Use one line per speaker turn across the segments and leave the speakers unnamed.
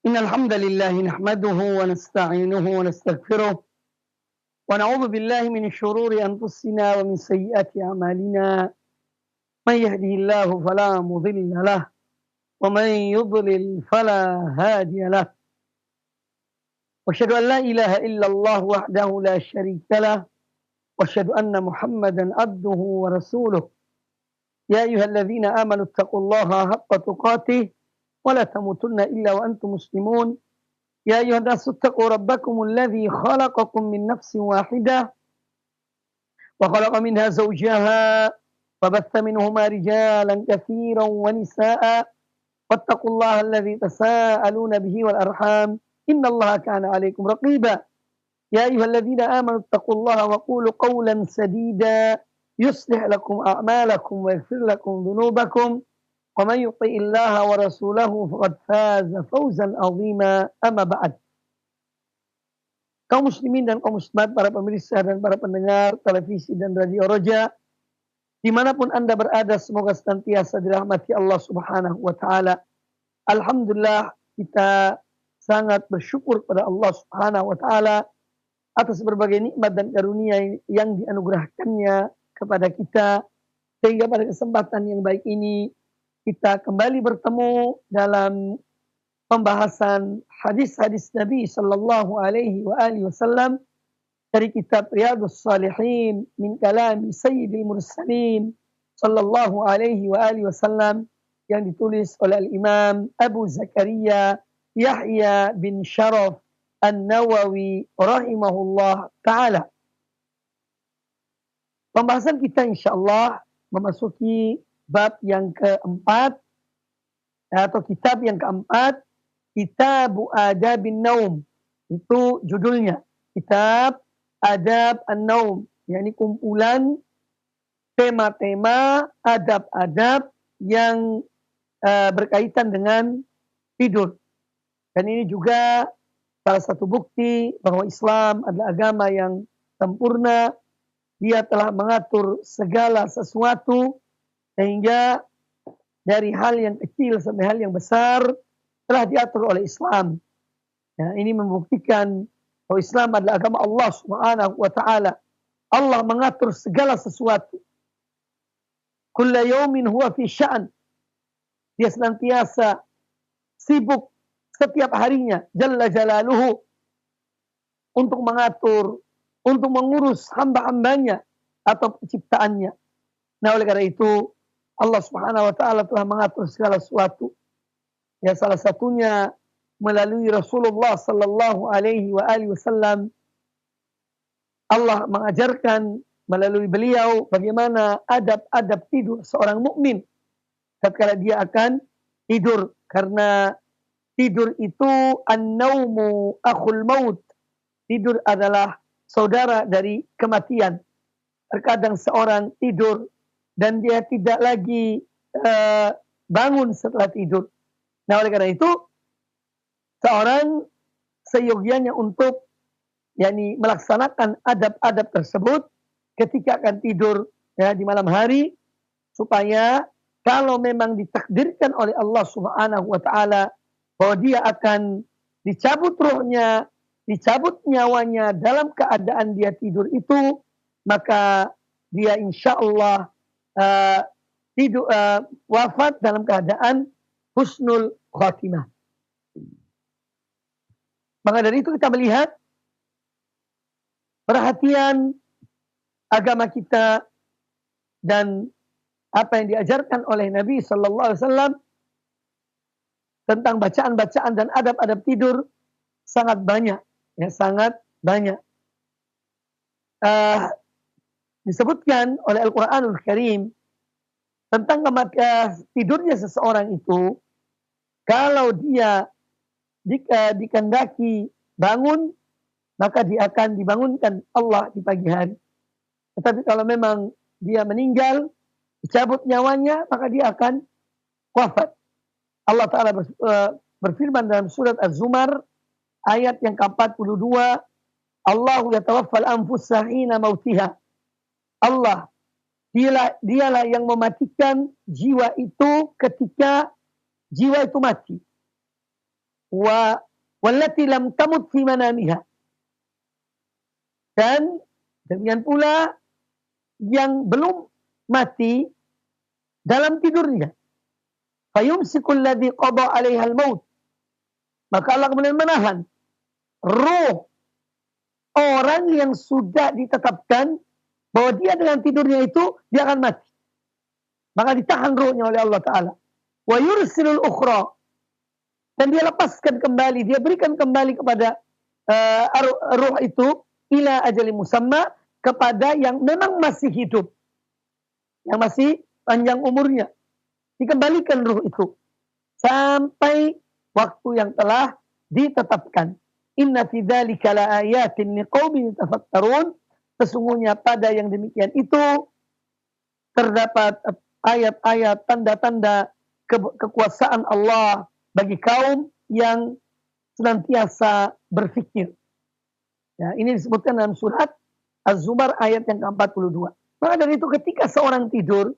إن الحمد لله نحمده ونستعينه ونستغفره ونعوذ بالله من شرور أنفسنا ومن سيئات أعمالنا. من يهده الله فلا مضل له ومن يضلل فلا هادي له. وأشهد أن لا إله إلا الله وحده لا شريك له وأشهد أن محمدا عبده ورسوله. يا أيها الذين آمنوا اتقوا الله حق تقاته ولا تموتن إلا وأنتم مسلمون. يا أيها الناس اتقوا ربكم الذي خلقكم من نفس واحدة وخلق منها زوجها وبث منهما رجالا كثيرا ونساء واتقوا الله الذي تساءلون به والأرحام إن الله كان عليكم رقيبا. يا أيها الذين آمنوا اتقوا الله وقولوا قولا سديدا يصلح لكم أعمالكم ويغفر لكم ذنوبكم ومن يطع الله ورسوله فقد فاز فوزا عظيما. أما بعد. Kaum muslimin dan kaum muslimat, para pemirsa dan para pendengar televisi dan radio Roja, dimanapun Anda berada, semoga senantiasa dirahmati Allah Subhanahu wa Ta'ala. Alhamdulillah, kita sangat bersyukur pada Allah Subhanahu wa Ta'ala atas berbagai nikmat dan karunia yang dianugerahkannya kepada kita, sehingga pada kesempatan yang baik ini kita kembali bertemu dalam pembahasan hadis-hadis Nabi sallallahu alaihi wasallam dari kitab Riyadhus Shalihin min kalami Sayyidil Mursalin sallallahu alaihi wasallam yang ditulis oleh Al-Imam Abu Zakaria Yahya bin Sharaf An-Nawawi rahimahullah ta'ala. Pembahasan kita insyaallah memasuki bab yang keempat atau kitab yang keempat, Kitabu Adabin Naum. Itu judulnya, Kitab Adab An-Naum, yakni kumpulan tema-tema adab-adab yang berkaitan dengan tidur. Dan ini juga salah satu bukti bahwa Islam adalah agama yang sempurna. Dia telah mengatur segala sesuatu, sehingga dari hal yang kecil sampai hal yang besar telah diatur oleh Islam. Ya, ini membuktikan bahwa Islam adalah agama Allah Subhanahu wa Ta'ala. Allah mengatur segala sesuatu. Kulla yawmin huwa fi sya'an. Dia senantiasa sibuk setiap harinya, Jalla Jalaluhu, untuk mengatur, untuk mengurus hamba-hambanya atau penciptaannya. Nah, oleh karena itu Allah Subhanahu wa Ta'ala telah mengatur segala sesuatu. Ya, salah satunya melalui Rasulullah sallallahu alaihi wasallam. Allah mengajarkan melalui beliau bagaimana adab-adab tidur seorang mukmin tatkala dia akan tidur, karena tidur itu an-naumu akhul maut. Tidur adalah saudara dari kematian. Terkadang seorang tidur dan dia tidak lagi bangun setelah tidur. Nah, oleh karena itu seorang seyogianya untuk melaksanakan adab-adab tersebut ketika akan tidur, ya, di malam hari, supaya kalau memang ditakdirkan oleh Allah Subhanahu wa Ta'ala bahwa dia akan dicabut ruhnya, dicabut nyawanya dalam keadaan dia tidur itu, maka dia insya Allah wafat dalam keadaan husnul khatimah. Maka dari itu kita melihat perhatian agama kita dan apa yang diajarkan oleh Nabi sallallahu alaihi wasallam tentang bacaan-bacaan dan adab-adab tidur sangat banyak, ya, sangat banyak. Disebutkan oleh Al-Quranul Karim tentang tidurnya seseorang itu, kalau dia dikehendaki bangun, maka dia akan dibangunkan Allah di pagi hari. Tetapi kalau memang dia meninggal, dicabut nyawanya, maka dia akan wafat. Allah Ta'ala berfirman dalam surat Az-Zumar ayat yang ke-42, Allahu yatawaffal anfusa hina mautiha. Allah, dialah yang mematikan jiwa itu ketika jiwa itu mati. wa wallati lam tamut fi manamiha. Dan demikian pula yang belum mati dalam tidurnya. Fayumsikul ladzi qada 'alaiha al-maut. Maka Allah kemudian menahan ruh orang yang sudah ditetapkan bahwa dia dengan tidurnya itu dia akan mati. Maka ditahan ruhnya oleh Allah Ta'ala. Wa yursilul ukhra. Dan dia lepaskan kembali, dia berikan kembali kepada ruh itu ila ajali musamma, kepada yang memang masih hidup, yang masih panjang umurnya. Dikembalikan ruh itu sampai waktu yang telah ditetapkan. Inna fi dzalika laayatin liqaumin yatafakkarun. Sesungguhnya pada yang demikian itu terdapat ayat-ayat, tanda-tanda kekuasaan Allah bagi kaum yang senantiasa berfikir. Ya, ini disebutkan dalam surat Az-Zumar ayat yang ke-42. Maka dari itu ketika seorang tidur,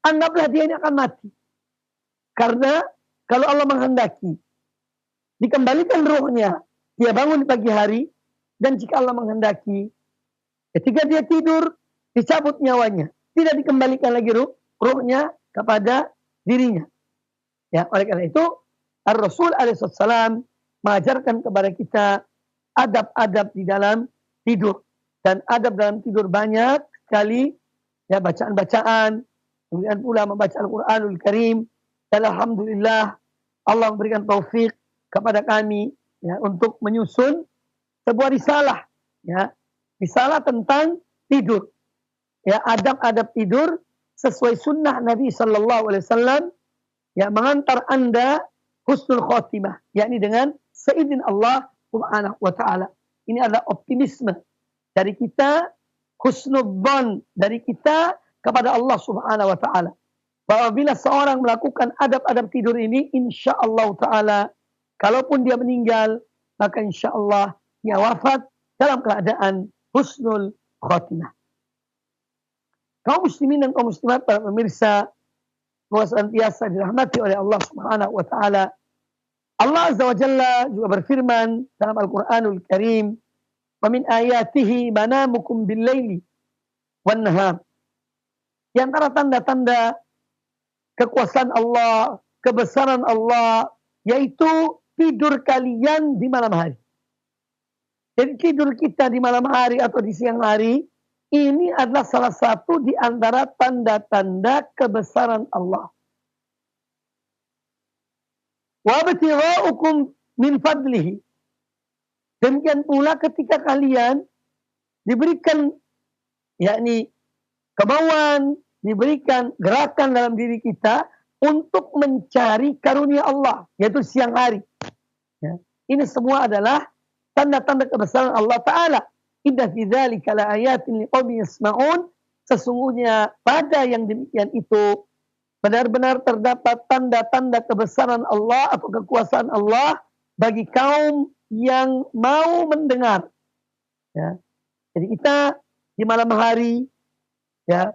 anggaplah dia ini akan mati. Karena kalau Allah menghendaki dikembalikan ruhnya, dia bangun di pagi hari, dan jika Allah menghendaki ketika dia tidur dicabut nyawanya, tidak dikembalikan lagi ruhnya kepada dirinya. Ya, oleh karena itu Ar-Rasul alaihissalam mengajarkan kepada kita adab-adab di dalam tidur. Dan adab dalam tidur banyak sekali, ya, bacaan-bacaan, kemudian pula membaca Al-Quranul Karim. Dan alhamdulillah Allah memberikan taufik kepada kami, ya, untuk menyusun sebuah risalah, ya, risalah tentang tidur, ya, adab-adab tidur sesuai sunnah Nabi Sallallahu Alaihi Wasallam, ya, mengantar anda husnul khotimah, yakni dengan seizin Allah Subhanahu Wa Taala. Ini adalah optimisme dari kita, husnudzon dari kita kepada Allah Subhanahu Wa Taala, bahwa bila seorang melakukan adab-adab tidur ini, insya Allah Taala, kalaupun dia meninggal, maka insya Allah dia wafat dalam keadaan husnul khotimah. Kaum muslimin dan kaum muslimat, para pemirsa, bahwa senantiasa dirahmati oleh Allah Subhanahu Wa Taala. Allah Azza wa Jalla juga berfirman dalam Al-Quranul Karim, "Wa min ayatihi manamukum bil-laili wan nahar." Di antara tanda-tanda kekuasaan Allah, kebesaran Allah, yaitu tidur kalian di malam hari. Jadi tidur kita di malam hari atau di siang hari, ini adalah salah satu di antara tanda-tanda kebesaran Allah. Wa btigha'ukum min fadlihi. Demikian pula ketika kalian diberikan, yakni kemauan, diberikan gerakan dalam diri kita untuk mencari karunia Allah, yaitu siang hari. Ya. Ini semua adalah tanda-tanda kebesaran Allah Ta'ala. Inna fi dzalika laayatin liqaumin yasma'un. Sesungguhnya pada yang demikian itu benar-benar terdapat tanda-tanda kebesaran Allah atau kekuasaan Allah bagi kaum yang mau mendengar. Ya. Jadi kita di malam hari, ya,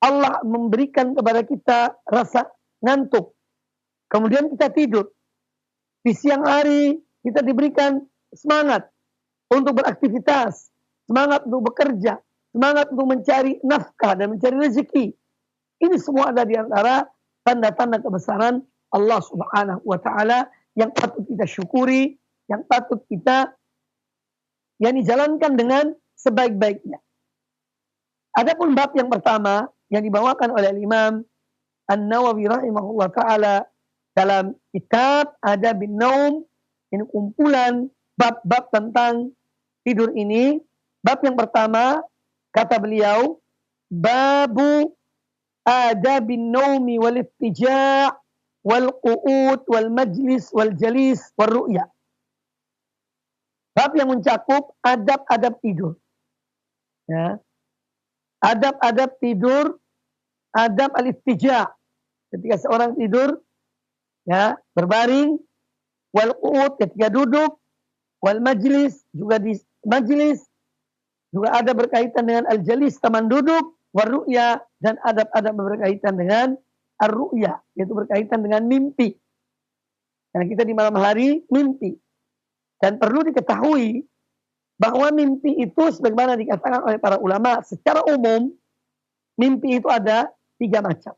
Allah memberikan kepada kita rasa ngantuk. Kemudian kita tidur. Di siang hari kita diberikan semangat untuk beraktivitas, semangat untuk bekerja, semangat untuk mencari nafkah dan mencari rezeki. Ini semua ada di antara tanda-tanda kebesaran Allah Subhanahu Wa Taala yang patut kita syukuri, yang patut kita jalankan dengan sebaik-baiknya. Adapun bab yang pertama yang dibawakan oleh Imam An-Nawawi rahimahullah ta'ala dalam kitab Adabin Naum, ini kumpulan bab-bab tentang tidur ini. Bab yang pertama, kata beliau, babu adabin naumi wal ittija' wal qu'ud wal majlis wal jalis wal ru'ya. Bab yang mencakup adab-adab tidur. Ya. Adab-adab tidur, adab al-ittija'. Ketika seorang tidur, ya, berbaring, wal qu'ud ketika duduk, wal majlis juga di majlis, juga ada berkaitan dengan al-jalis teman duduk, war ru'ya, dan adab-adab berkaitan dengan ar-ru'ya, yaitu berkaitan dengan mimpi. Karena kita di malam hari mimpi. Dan perlu diketahui bahwa mimpi itu sebagaimana dikatakan oleh para ulama secara umum, mimpi itu ada 3 macam.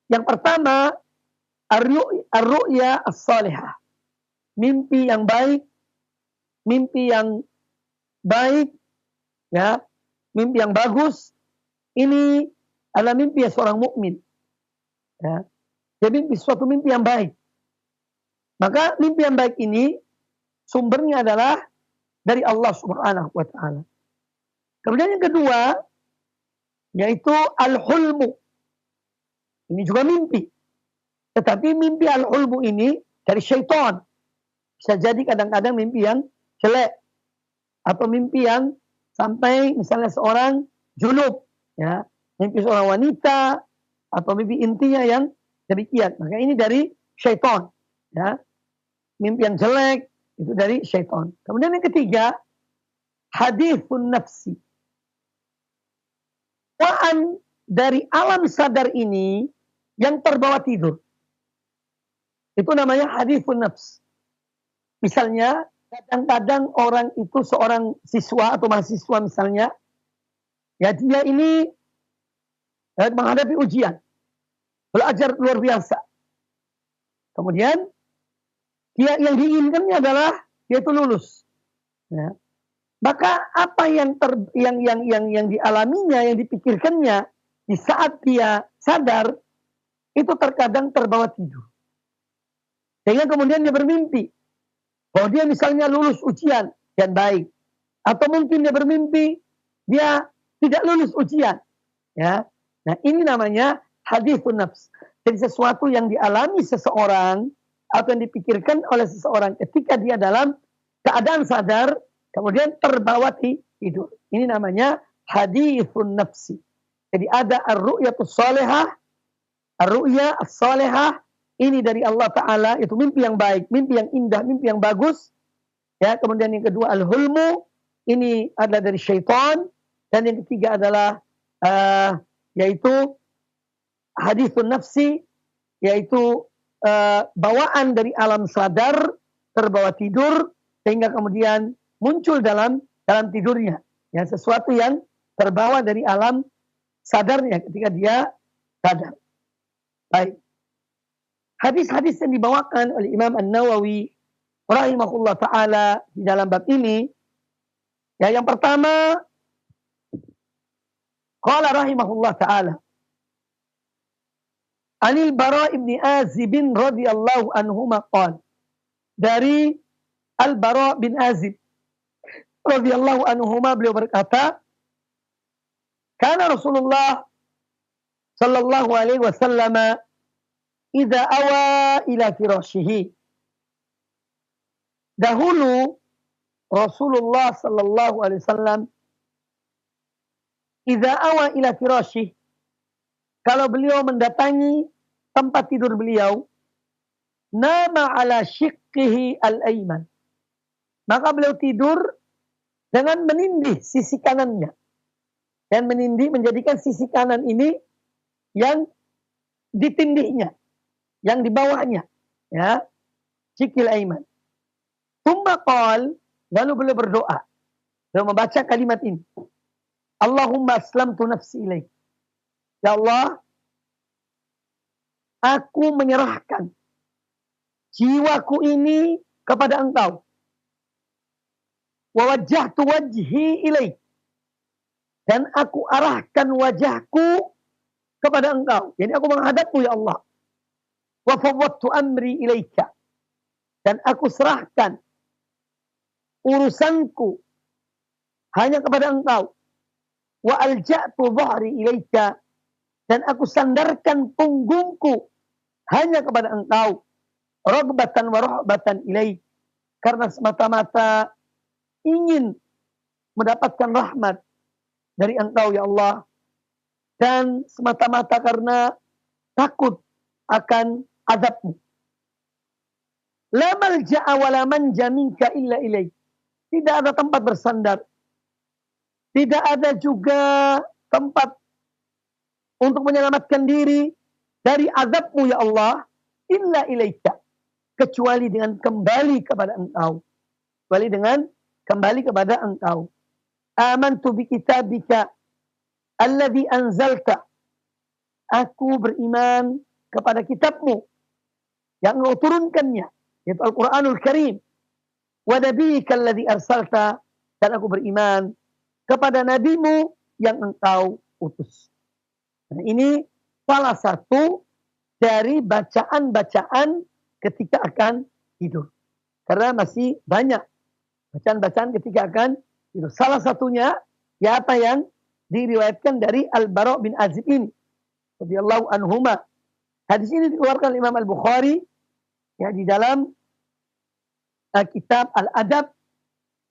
Yang pertama, ar-ru'ya as-salihah. Mimpi yang baik, ya, mimpi yang bagus. Ini adalah mimpi seorang mukmin. Ya. Jadi suatu mimpi yang baik. Maka mimpi yang baik ini sumbernya adalah dari Allah Subhanahu wa taala. Kemudian yang kedua yaitu al-hulmu. Ini juga mimpi. Tetapi mimpi al-hulmu ini dari syaitan. Bisa jadi kadang-kadang mimpi yang jelek atau mimpi yang sampai misalnya seorang junub, ya, mimpi seorang wanita atau mimpi intinya yang demikian. Maka ini dari syaitan, ya. Mimpi yang jelek itu dari syaitan. Kemudian yang ketiga, hadithun nafsi. Waan dari alam sadar ini yang terbawa tidur. Itu namanya hadithun nafs. Misalnya, kadang-kadang orang itu seorang siswa atau mahasiswa misalnya, ya dia ini menghadapi ujian. Belajar luar biasa. Kemudian, dia yang diinginkannya adalah dia itu lulus. Ya. Maka apa yang dialaminya, yang dipikirkannya di saat dia sadar itu terkadang terbawa tidur. Sehingga kemudian dia bermimpi bahwa dia misalnya lulus ujian dan baik, atau mungkin dia bermimpi dia tidak lulus ujian. Ya, nah ini namanya hadithun nafs. Jadi sesuatu yang dialami seseorang atau yang dipikirkan oleh seseorang ketika dia dalam keadaan sadar, kemudian terbawa tidur. Ini namanya hadithun nafsi. Jadi ada ar-ru'yatus salihah, ar-ru'ya as-salihah, ini dari Allah Ta'ala, itu mimpi yang baik, mimpi yang indah, mimpi yang bagus. Ya, kemudian yang kedua al-hulmu, ini adalah dari syaitan. Dan yang ketiga adalah yaitu hadithun nafsi, yaitu bawaan dari alam sadar, terbawa tidur, sehingga kemudian muncul dalam tidurnya. Ya, sesuatu yang terbawa dari alam sadarnya ketika dia sadar. Baik. Hadis-hadis yang dibawakan oleh Imam An-Nawawi rahimahullah ta'ala di dalam bab ini, ya, yang pertama, qala rahimahullah ta'ala, Anil Bara ibn Azib radhiyallahu anhuma qala, dari Al-Bara bin Azib radhiyallahu anhuma, beliau berkata, kana Rasulullah sallallahu alaihi wasallam idza awa ila firashihi. Dahulu Rasulullah sallallahu alaihi wasallam idza awa ila firashihi, kalau beliau mendatangi tempat tidur beliau, nama ala shiqqihi al-ayman, maka beliau tidur dengan menindih sisi kanannya. Dan menindih menjadikan sisi kanan ini yang ditindihnya, yang di bawahnya, ya, shiqqil ayman. Tsumma qala, lalu beliau berdoa, beliau membaca kalimat ini, Allahumma aslamtu nafsi ilaik. Ya Allah, aku menyerahkan jiwaku ini kepada Engkau. Wa wajjahtu wajhi ilaik, dan aku arahkan wajahku kepada Engkau. Jadi aku menghadapmu ya Allah. Wa fawwadtu amri ilaika, dan aku serahkan urusanku hanya kepada Engkau. Wa alja'tu dhahri ilaika, dan aku sandarkan punggungku hanya kepada Engkau. Raghbatan wa rahbatan ilaik, karena semata-mata ingin mendapatkan rahmat dari Engkau ya Allah, dan semata-mata karena takut akan azab-Mu. La malja'a wa la manja minka illa ilaik. Tidak ada tempat bersandar, tidak ada juga tempat untuk menyelamatkan diri dari azab-Mu ya Allah, illa ilaika, kecuali dengan kembali kepada engkau. Kecuali dengan kembali kepada engkau. Amantu bi kitabika alladhi anzalta. Aku beriman kepada kitabmu yang engkau turunkannya, yaitu Al-Quranul Karim. Wa nabiyyika alladhi arsalta, dan aku beriman kepada nabimu yang engkau utus. Nah, ini salah satu dari bacaan-bacaan ketika akan tidur. Karena masih banyak bacaan-bacaan ketika akan tidur. Salah satunya ya apa yang diriwayatkan dari Al-Bara' bin Azib ini, radhiyallahu anhuma. Hadis ini dikeluarkan Imam Al-Bukhari ya di dalam kitab Al-Adab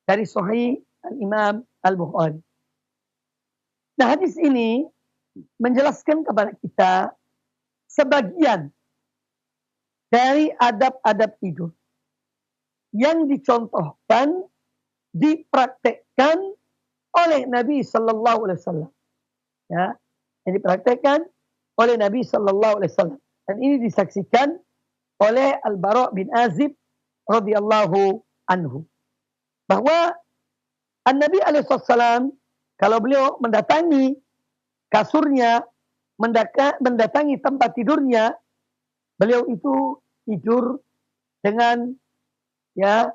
dari Sahih Al-Imam Al-Bukhari. Nah, hadis ini menjelaskan kepada kita sebagian dari adab-adab tidur yang dicontohkan, dipraktekkan oleh Nabi Sallallahu Alaihi Wasallam. Ya, yang dipraktekkan oleh Nabi Sallallahu Alaihi Wasallam. Dan ini disaksikan oleh Al-Bara' bin Azib radhiyallahu anhu. Bahwa An-Nabi alaihi wasallam kalau beliau mendatangi kasurnya, mendatangi tempat tidurnya, beliau itu tidur dengan ya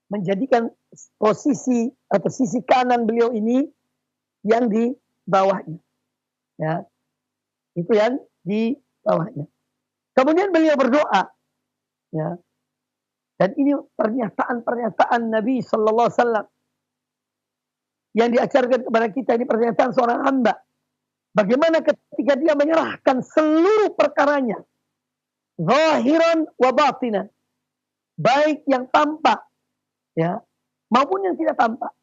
menjadikan posisi atau sisi kanan beliau ini yang di bawahnya. Ya. Itu yang di bawahnya. Kemudian beliau berdoa. Ya. Dan ini pernyataan-pernyataan Nabi sallallahu alaihi wasallam yang diajarkan kepada kita, ini pernyataan seorang hamba. Bagaimana ketika dia menyerahkan seluruh perkaranya, zahiran wa batinan, baik yang tampak ya maupun yang tidak tampak,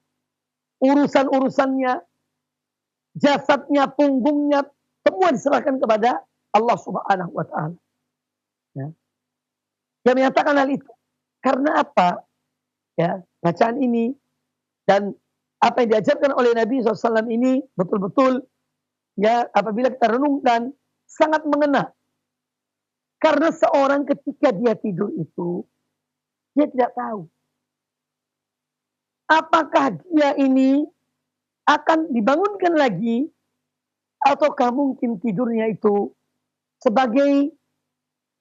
urusan-urusannya, jasadnya, punggungnya, semua diserahkan kepada Allah Subhanahu wa taala. Ya. Dia menyatakan hal itu karena apa? Ya, bacaan ini dan apa yang diajarkan oleh Nabi SAW ini betul-betul ya apabila kita renungkan sangat mengena. Karena seorang ketika dia tidur itu, dia tidak tahu apakah dia ini akan dibangunkan lagi ataukah mungkin tidurnya itu sebagai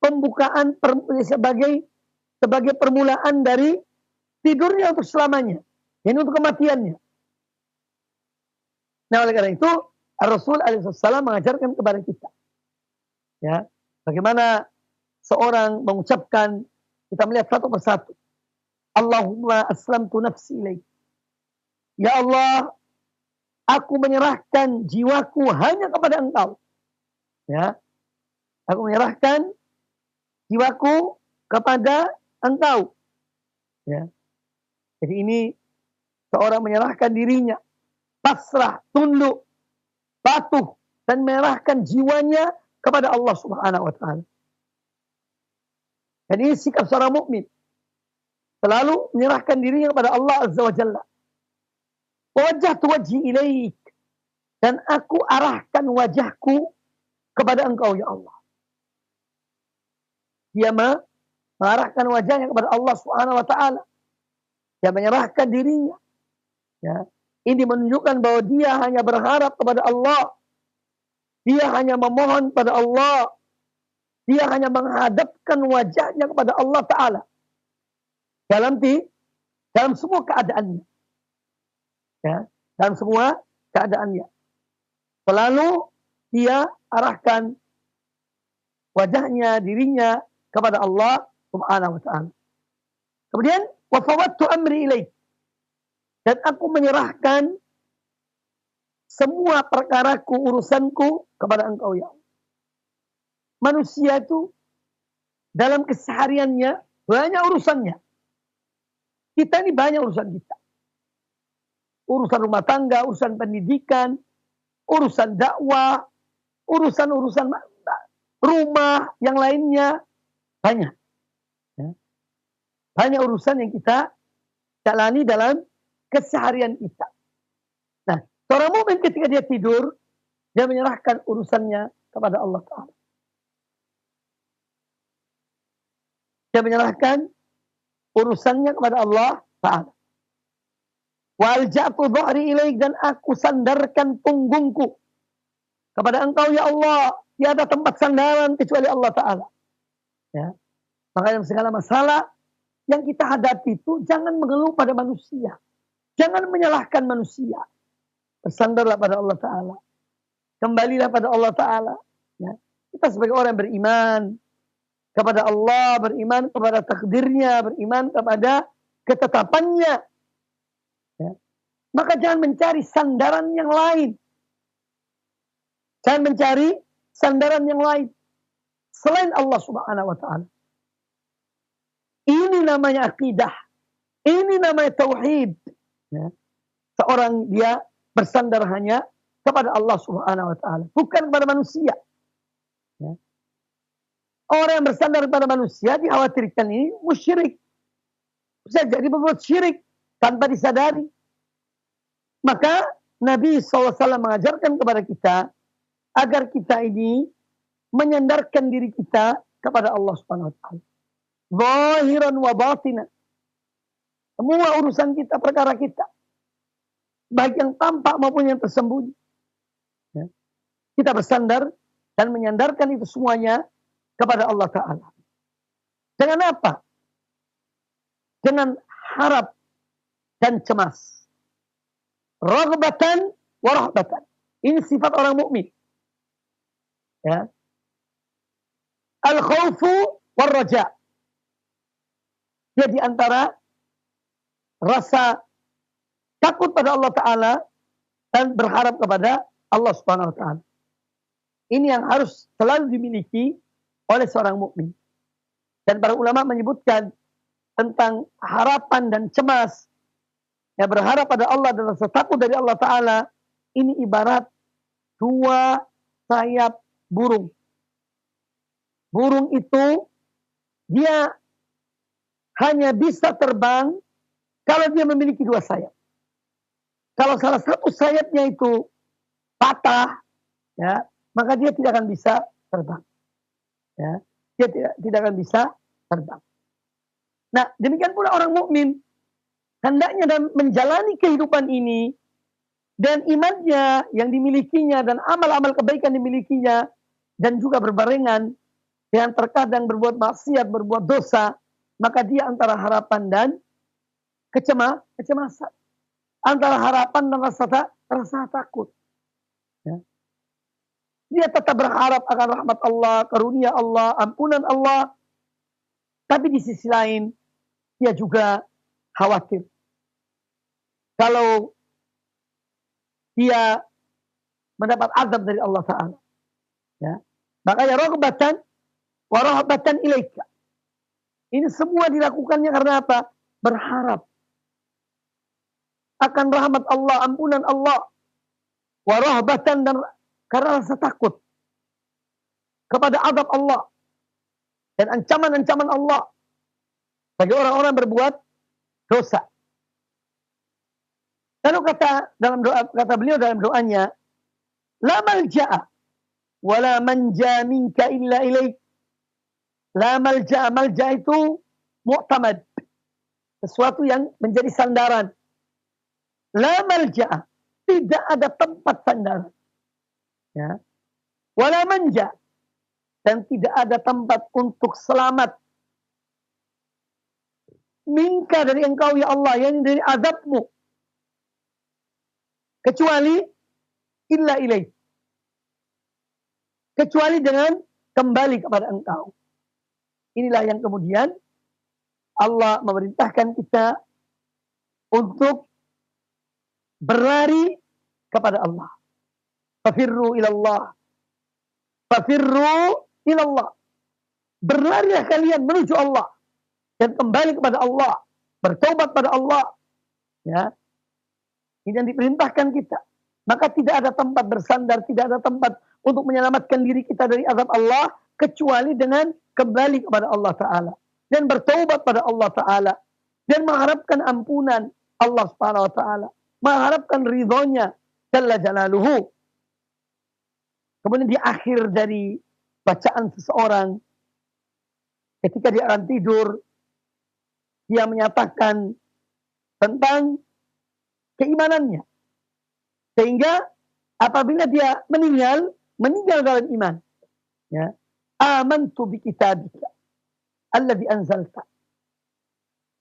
pembukaan, sebagai permulaan dari tidurnya untuk selamanya, ini untuk kematiannya. Nah, oleh karena itu Rasul alaihissalam mengajarkan kepada kita ya bagaimana seorang mengucapkan, kita melihat satu persatu. Allahumma aslamtu nafsi ilaik. Ya Allah, aku menyerahkan jiwaku hanya kepada Engkau. Ya. Aku menyerahkan jiwaku kepada Engkau. Ya. Jadi ini seorang menyerahkan dirinya, pasrah, tunduk, patuh, dan menyerahkan jiwanya kepada Allah Subhanahu wa taala. Dan ini sikap seorang mukmin. Selalu menyerahkan dirinya kepada Allah Azza wa Jalla. Wajjahtu wajhi ilaik. Dan aku arahkan wajahku kepada Engkau ya Allah. Dia mengarahkan wajahnya kepada Allah Subhanahu wa taala. Dia menyerahkan dirinya. Ya. Ini menunjukkan bahwa dia hanya berharap kepada Allah. Dia hanya memohon pada Allah. Dia hanya menghadapkan wajahnya kepada Allah Ta'ala. Dalam semua keadaannya. Ya, dalam semua keadaannya. Selalu dia arahkan wajahnya, dirinya kepada Allah Subhanahu wa taala. Kemudian wa fawwadtu amri ilaik. Dan aku menyerahkan semua perkaraku, urusanku kepada Engkau ya Allah. Manusia itu dalam kesehariannya banyak urusannya. Kita ini banyak urusan kita. Urusan rumah tangga, urusan pendidikan, urusan dakwah, urusan-urusan rumah, yang lainnya banyak. Ya. Banyak urusan yang kita jalani dalam keseharian kita. Nah, seorang mukmin ketika dia tidur, dia menyerahkan urusannya kepada Allah Ta'ala. Dia menyerahkan urusannya kepada Allah Ta'ala. Walja'tu dhahri ilaik, dan aku sandarkan punggungku kepada engkau ya Allah. Tiada tempat sandaran kecuali Allah Ta'ala. Ya. Maka dalam segala masalah yang kita hadapi itu jangan mengeluh pada manusia. Jangan menyalahkan manusia. Bersandarlah pada Allah Ta'ala. Kembalilah pada Allah Ta'ala. Ya. Kita sebagai orang beriman kepada Allah, beriman kepada takdirnya, beriman kepada ketetapannya. Ya. Maka jangan mencari sandaran yang lain. Jangan mencari sandaran yang lain selain Allah Subhanahu wa Ta'ala. Ini namanya akidah. Ini namanya tauhid. Ya. Seorang dia bersandar hanya kepada Allah Subhanahu wa Ta'ala, bukan kepada manusia. Ya. Orang yang bersandar kepada manusia dikhawatirkan ini musyrik. Bisa jadi berbuat syirik tanpa disadari. Maka Nabi SAW mengajarkan kepada kita agar kita ini menyandarkan diri kita kepada Allah Subhanahu wa Ta'ala. Zahiran wa batinan. Semua urusan kita, perkara kita, baik yang tampak maupun yang tersembunyi. Ya. Kita bersandar dan menyandarkan itu semuanya kepada Allah Ta'ala. Dengan apa? Dengan harap dan cemas. Raghbatan wa rahbatan. Ini sifat orang mukmin. Ya. Al-khawfu wal raja. Dia di antara rasa takut pada Allah Ta'ala dan berharap kepada Allah Subhanahu wa Ta'ala. Ini yang harus selalu dimiliki oleh seorang mukmin. Dan para ulama menyebutkan tentang harapan dan cemas. Ya, berharap pada Allah dan rasa takut dari Allah Ta'ala. Ini ibarat dua sayap burung. Burung itu dia hanya bisa terbang kalau dia memiliki dua sayap. Kalau salah satu sayapnya itu patah, ya, maka dia tidak akan bisa terbang. Ya, dia tidak akan bisa terbang. Nah, demikian pula orang mukmin hendaknya dalam menjalani kehidupan ini dan imannya yang dimilikinya dan amal-amal kebaikan dimilikinya dan juga berbarengan dengan terkadang berbuat maksiat, berbuat dosa, maka dia antara harapan dan kecemasan. Antara harapan dan rasa takut. Ya. Dia tetap berharap akan rahmat Allah, karunia Allah, ampunan Allah. Tapi di sisi lain, dia juga khawatir. Kalau dia mendapat azab dari Allah Ta'ala. Ya. Makanya raghbatan wa rahbatan ilaika. Ini semua dilakukannya karena apa? Berharap akan rahmat Allah, ampunan Allah. Wa rahbatan, dan karena rasa takut kepada azab Allah dan ancaman-ancaman Allah bagi orang-orang berbuat dosa. Lalu kata beliau dalam doanya, la malja'a wa la manja minka illa ilaik. La malja'a, malja' itu mu'tamad, sesuatu yang menjadi sandaran. La malja'a, tidak ada tempat sandaran. Ya. Wala manja, dan tidak ada tempat untuk selamat. Minka, dari engkau ya Allah, yang dari azabmu. Kecuali illa ilaih. Kecuali dengan kembali kepada engkau. Inilah yang kemudian Allah memerintahkan kita untuk berlari kepada Allah. Fafirru ilallah. Fafirru ilallah. Berlarilah kalian menuju Allah. Dan kembali kepada Allah. Bertaubat pada Allah. Ya. Ini yang diperintahkan kita. Maka tidak ada tempat bersandar, tidak ada tempat untuk menyelamatkan diri kita dari azab Allah, kecuali dengan kembali kepada Allah Ta'ala. Dan bertaubat pada Allah Ta'ala. Dan mengharapkan ampunan Allah Subhanahu Wa Ta'ala. Mengharapkan ridhonya Jalla Jalaluhu. Kemudian di akhir dari bacaan seseorang, ketika dia akan tidur, dia menyatakan tentang keimanannya. Sehingga apabila dia meninggal dalam iman. Ya. Amantu bi kitabika alladzi anzalta.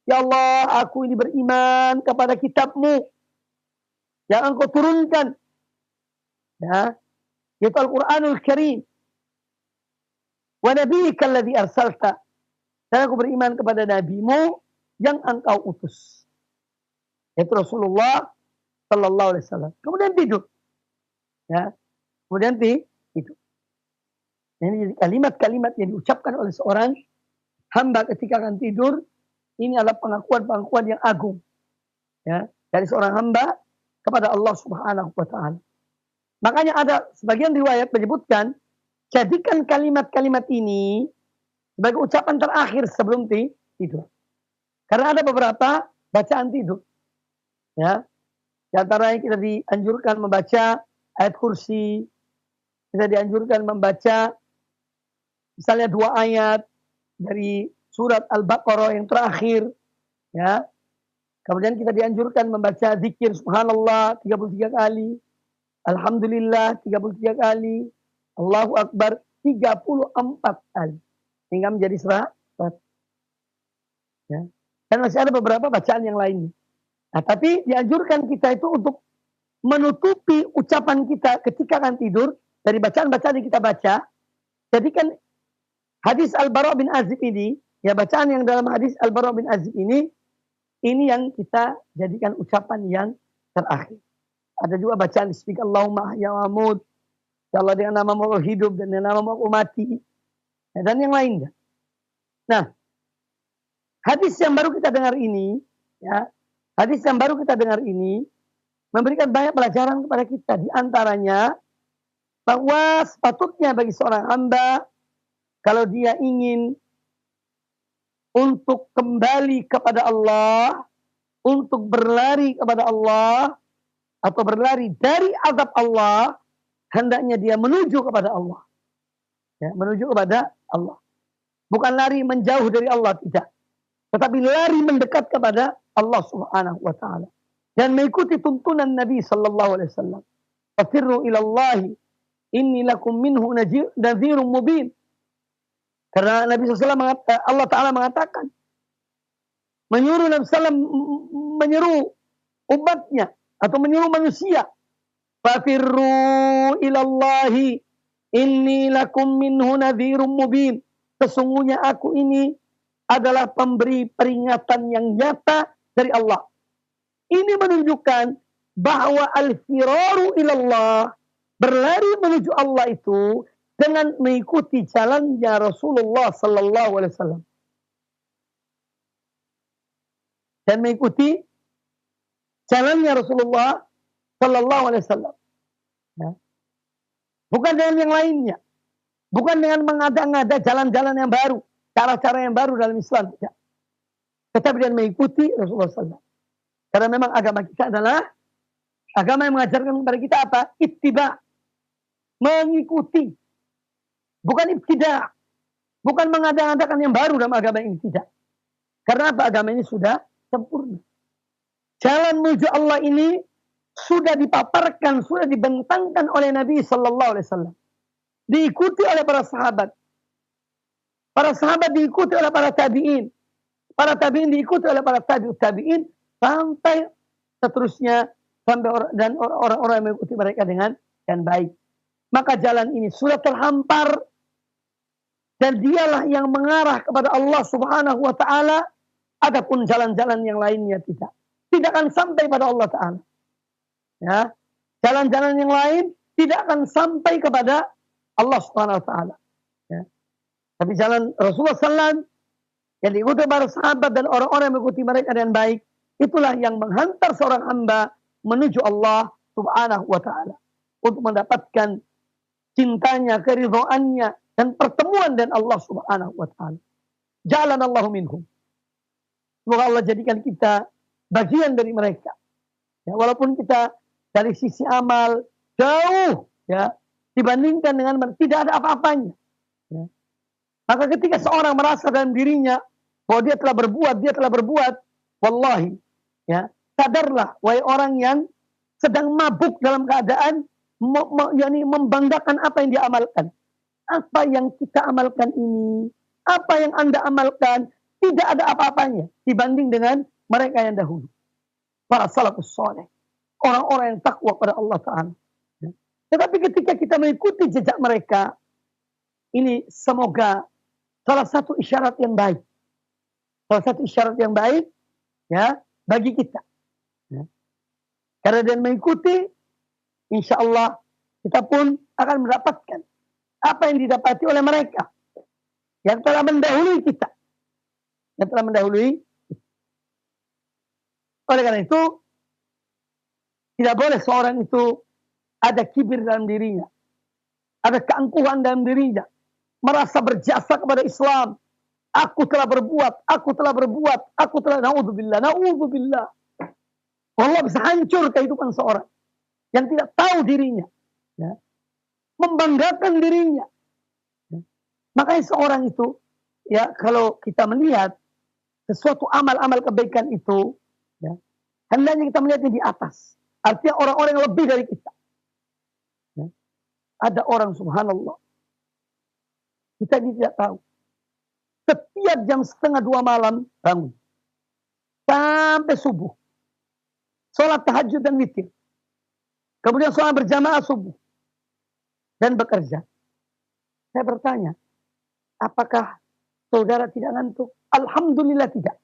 Ya Allah, aku ini beriman kepada kitabmu yang engkau turunkan. Ya. Yaitu Al-Quranul Karim. Wa nabiyyika alladzi arsalta. Dan aku beriman kepada nabimu yang engkau utus. Yaitu Rasulullah sallallahu alaihi wasallam. Kemudian tidur. Ya. Kemudian tidur. Ini kalimat-kalimat yang diucapkan oleh seorang hamba ketika akan tidur. Ini adalah pengakuan-pengakuan yang agung. Ya. Dari seorang hamba kepada Allah subhanahu wa ta'ala. Makanya ada sebagian riwayat menyebutkan, jadikan kalimat-kalimat ini sebagai ucapan terakhir sebelum tidur. Karena ada beberapa bacaan tidur. Ya. Di antaranya kita dianjurkan membaca ayat kursi. Kita dianjurkan membaca misalnya 2 ayat dari surat Al-Baqarah yang terakhir. Ya. Kemudian kita dianjurkan membaca zikir subhanallah 33 kali. Alhamdulillah 33 kali. Allahu Akbar 34 kali. Hingga menjadi 100. Ya. Dan masih ada beberapa bacaan yang lainnya. Nah, tapi dianjurkan kita itu untuk menutupi ucapan kita ketika akan tidur dari bacaan-bacaan yang kita baca. Jadikan hadis Al-Bara' bin Azib ini, ya bacaan yang dalam hadis Al-Bara' bin Azib ini yang kita jadikan ucapan yang terakhir. Ada juga bacaan Bismika Allahumma ahya wa amut. Ya Allah, dengan nama Allah hidup dan dengan nama Allah mati. Ya, dan yang lainnya. Nah, hadis yang baru kita dengar ini, ya, hadis yang baru kita dengar ini memberikan banyak pelajaran kepada kita. Di antaranya bahwa sepatutnya bagi seorang hamba kalau dia ingin untuk kembali kepada Allah, untuk berlari kepada Allah atau berlari dari azab Allah, hendaknya dia menuju kepada Allah. Ya, menuju kepada Allah. Bukan lari menjauh dari Allah, tidak. Tetapi lari mendekat kepada Allah Subhanahu wa taala dan mengikuti tuntunan Nabi sallallahu alaihi wasallam. Fafirru ila Allah, inni lakum minhu nadhirun mubin. Karena Nabi SAW Allah Ta'ala mengatakan, menyuruh Nabi SAW menyeru umatnya atau menyuruh manusia, fafirru ilallahi inni lakum minhu nadhirun mubin. Sesungguhnya aku ini adalah pemberi peringatan yang nyata dari Allah. Ini menunjukkan bahwa al-firaru ilallah, berlari menuju Allah itu dengan mengikuti jalannya Rasulullah sallallahu alaihi wasallam. Dan mengikuti jalannya Rasulullah sallallahu alaihi wasallam. Ya. Bukan dengan yang lainnya. Bukan dengan mengada-ngada jalan-jalan yang baru, cara-cara yang baru dalam Islam, tidak. Tetapi dengan mengikuti Rasulullah sallallahu. Karena memang agama kita adalah agama yang mengajarkan kepada kita apa? Ittiba. Mengikuti. Bukan ibtidah. Bukan mengada-ngadakan yang baru dalam agama ini, tidak. Karena apa? Agama ini sudah sempurna. Jalan menuju Allah ini sudah dipaparkan, sudah dibentangkan oleh Nabi sallallahu alaihi wasallam. Diikuti oleh para sahabat. Para sahabat diikuti oleh para tabi'in. Para tabi'in diikuti oleh para tabi'in sampai seterusnya, sampai orang-orang yang mengikuti mereka dengan baik. Maka jalan ini sudah terhampar dan dialah yang mengarah kepada Allah Subhanahu wa taala. Adapun jalan-jalan yang lainnya tidak akan sampai pada Allah Ta'ala. Ya, jalan-jalan yang lain tidak akan sampai kepada Allah Subhanahu wa taala. Ya. Tapi jalan Rasulullah SAW yang diikuti para sahabat dan orang-orang yang mengikuti mereka dengan baik, itulah yang menghantar seorang hamba menuju Allah Subhanahu wa taala untuk mendapatkan cintanya, keridhaannya dan pertemuan dengan Allah Subhanahu wa taala. Ja'alanallahu minhum. Semoga Allah jadikan kita bagian dari mereka. Ya, walaupun kita dari sisi amal jauh, ya, dibandingkan dengan tidak ada apa-apanya. Ya. Maka ketika seorang merasa dalam dirinya bahwa dia telah berbuat, wallahi, ya, sadarlah wahai orang yang sedang mabuk dalam keadaan yakni membanggakan apa yang dia amalkan. Apa yang kita amalkan ini, apa yang Anda amalkan, tidak ada apa-apanya dibanding dengan mereka yang dahulu. Para salafus saleh, orang-orang yang takwa pada Allah Ta'ala. Tetapi ketika kita mengikuti jejak mereka, ini semoga salah satu isyarat yang baik. Salah satu isyarat yang baik, ya, bagi kita. Ya. Karena dengan mengikuti, insya Allah kita pun akan mendapatkan apa yang didapati oleh mereka yang telah mendahului kita. Yang telah mendahului. Oleh karena itu, tidak boleh seorang itu ada kibir dalam dirinya. Ada keangkuhan dalam dirinya. Merasa berjasa kepada Islam. Aku telah berbuat. Na'udzubillah. Allah bisa hancur kehidupan seorang yang tidak tahu dirinya. Ya. Membanggakan dirinya. Ya. Makanya seorang itu, ya, kalau kita melihat sesuatu amal-amal kebaikan itu, ya, hendaknya kita melihatnya di atas. Artinya orang-orang yang lebih dari kita. Ya. Ada orang subhanallah. Kita tidak tahu. Setiap jam 1:30 malam bangun. Sampai subuh. Sholat tahajud dan witir. Kemudian sholat berjamaah subuh. Dan bekerja. Saya bertanya, apakah saudara tidak ngantuk? Alhamdulillah tidak.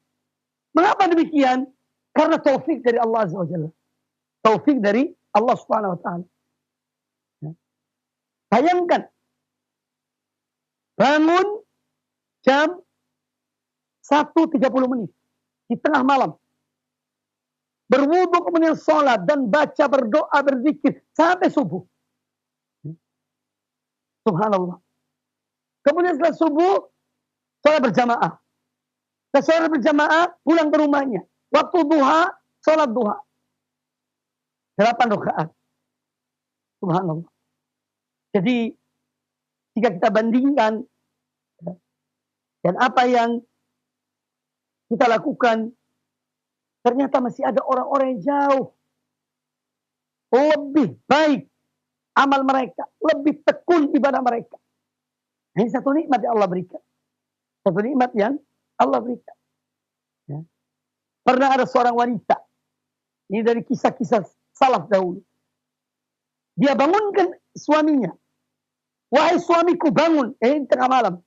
Mengapa demikian? Karena taufik dari Allah Azza wa Jalla. Taufik dari Allah Subhanahu wa Ta'ala. Bayangkan. Bangun jam 1:30 di tengah malam. Berwudu kemudian sholat dan baca, berdoa, berzikir sampai subuh. Subhanallah. Kemudian setelah subuh, sholat berjamaah. Setelah sholat berjamaah, pulang ke rumahnya. Waktu duha, sholat duha. 8 rakaat. Subhanallah. Jadi, jika kita bandingkan dan apa yang kita lakukan, ternyata masih ada orang-orang yang jauh lebih baik amal mereka, lebih tekun ibadah mereka. Ini satu nikmat yang Allah berikan. Satu nikmat yang Allah berikan. Ya. Pernah ada seorang wanita, ini dari kisah-kisah salaf dahulu. Dia bangunkan suaminya. Wahai suamiku, bangun. Tengah malam.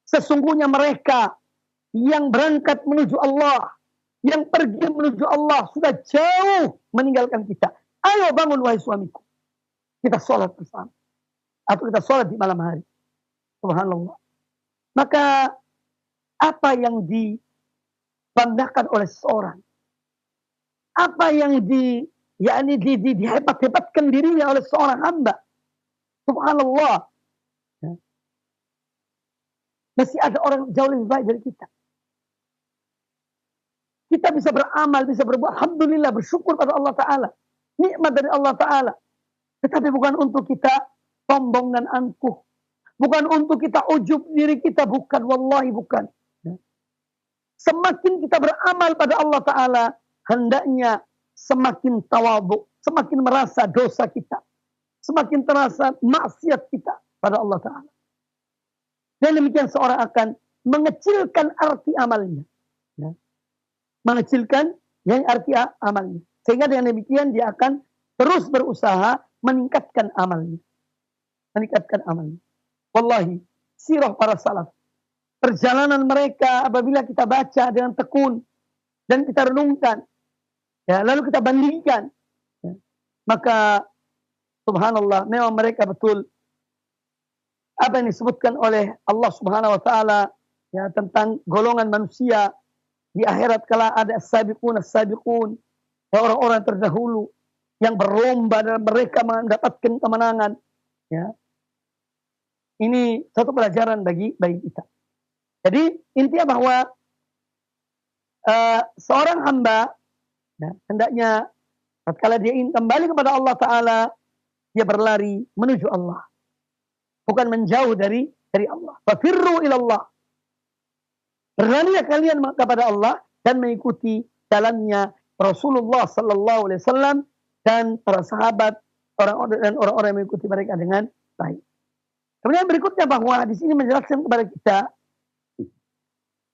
Sesungguhnya mereka yang berangkat menuju Allah, yang pergi menuju Allah, sudah jauh meninggalkan kita. Ayo bangun wahai suamiku. Kita sholat bersama. Atau kita sholat di malam hari. Subhanallah. Maka apa yang dibanggakan oleh seorang? Apa yang dihebat-hebatkan dirinya oleh seorang hamba? Subhanallah. Ya. Masih ada orang jauh lebih baik dari kita. Kita bisa beramal, bisa berbuat. Alhamdulillah, bersyukur pada Allah Ta'ala. Nikmat dari Allah Ta'ala. Tetapi bukan untuk kita sombong dan angkuh. Bukan untuk kita ujub diri kita. Bukan, wallahi bukan. Semakin kita beramal pada Allah Ta'ala, hendaknya semakin tawadhu, semakin merasa dosa kita. Semakin terasa maksiat kita pada Allah Ta'ala. Dan demikian seorang akan mengecilkan arti amalnya. Ya. Mengecilkan yang arti amalnya. Sehingga dengan demikian dia akan terus berusaha meningkatkan amalnya. Meningkatkan amalnya. Wallahi, sirah para salaf. Perjalanan mereka apabila kita baca dengan tekun dan kita renungkan, ya, lalu kita bandingkan, ya, maka subhanallah, memang mereka betul apa yang disebutkan oleh Allah Subhanahu wa Ta'ala, ya, tentang golongan manusia di akhirat kala ada as-sabiqun, ya, orang-orang terdahulu yang berlomba dan mereka mendapatkan kemenangan. Ya. Ini satu pelajaran bagi kita. Jadi intinya bahwa seorang hamba, ya, hendaknya tatkala dia ingin kembali kepada Allah Ta'ala, dia berlari menuju Allah. Bukan menjauh dari dari Allah. Fafirru ilallah. Berlarilah kalian kepada Allah dan mengikuti jalannya Rasulullah sallallahu alaihi wasallam dan para sahabat orang-orang yang mengikuti mereka dengan baik. Kemudian berikutnya bahwa di sini menjelaskan kepada kita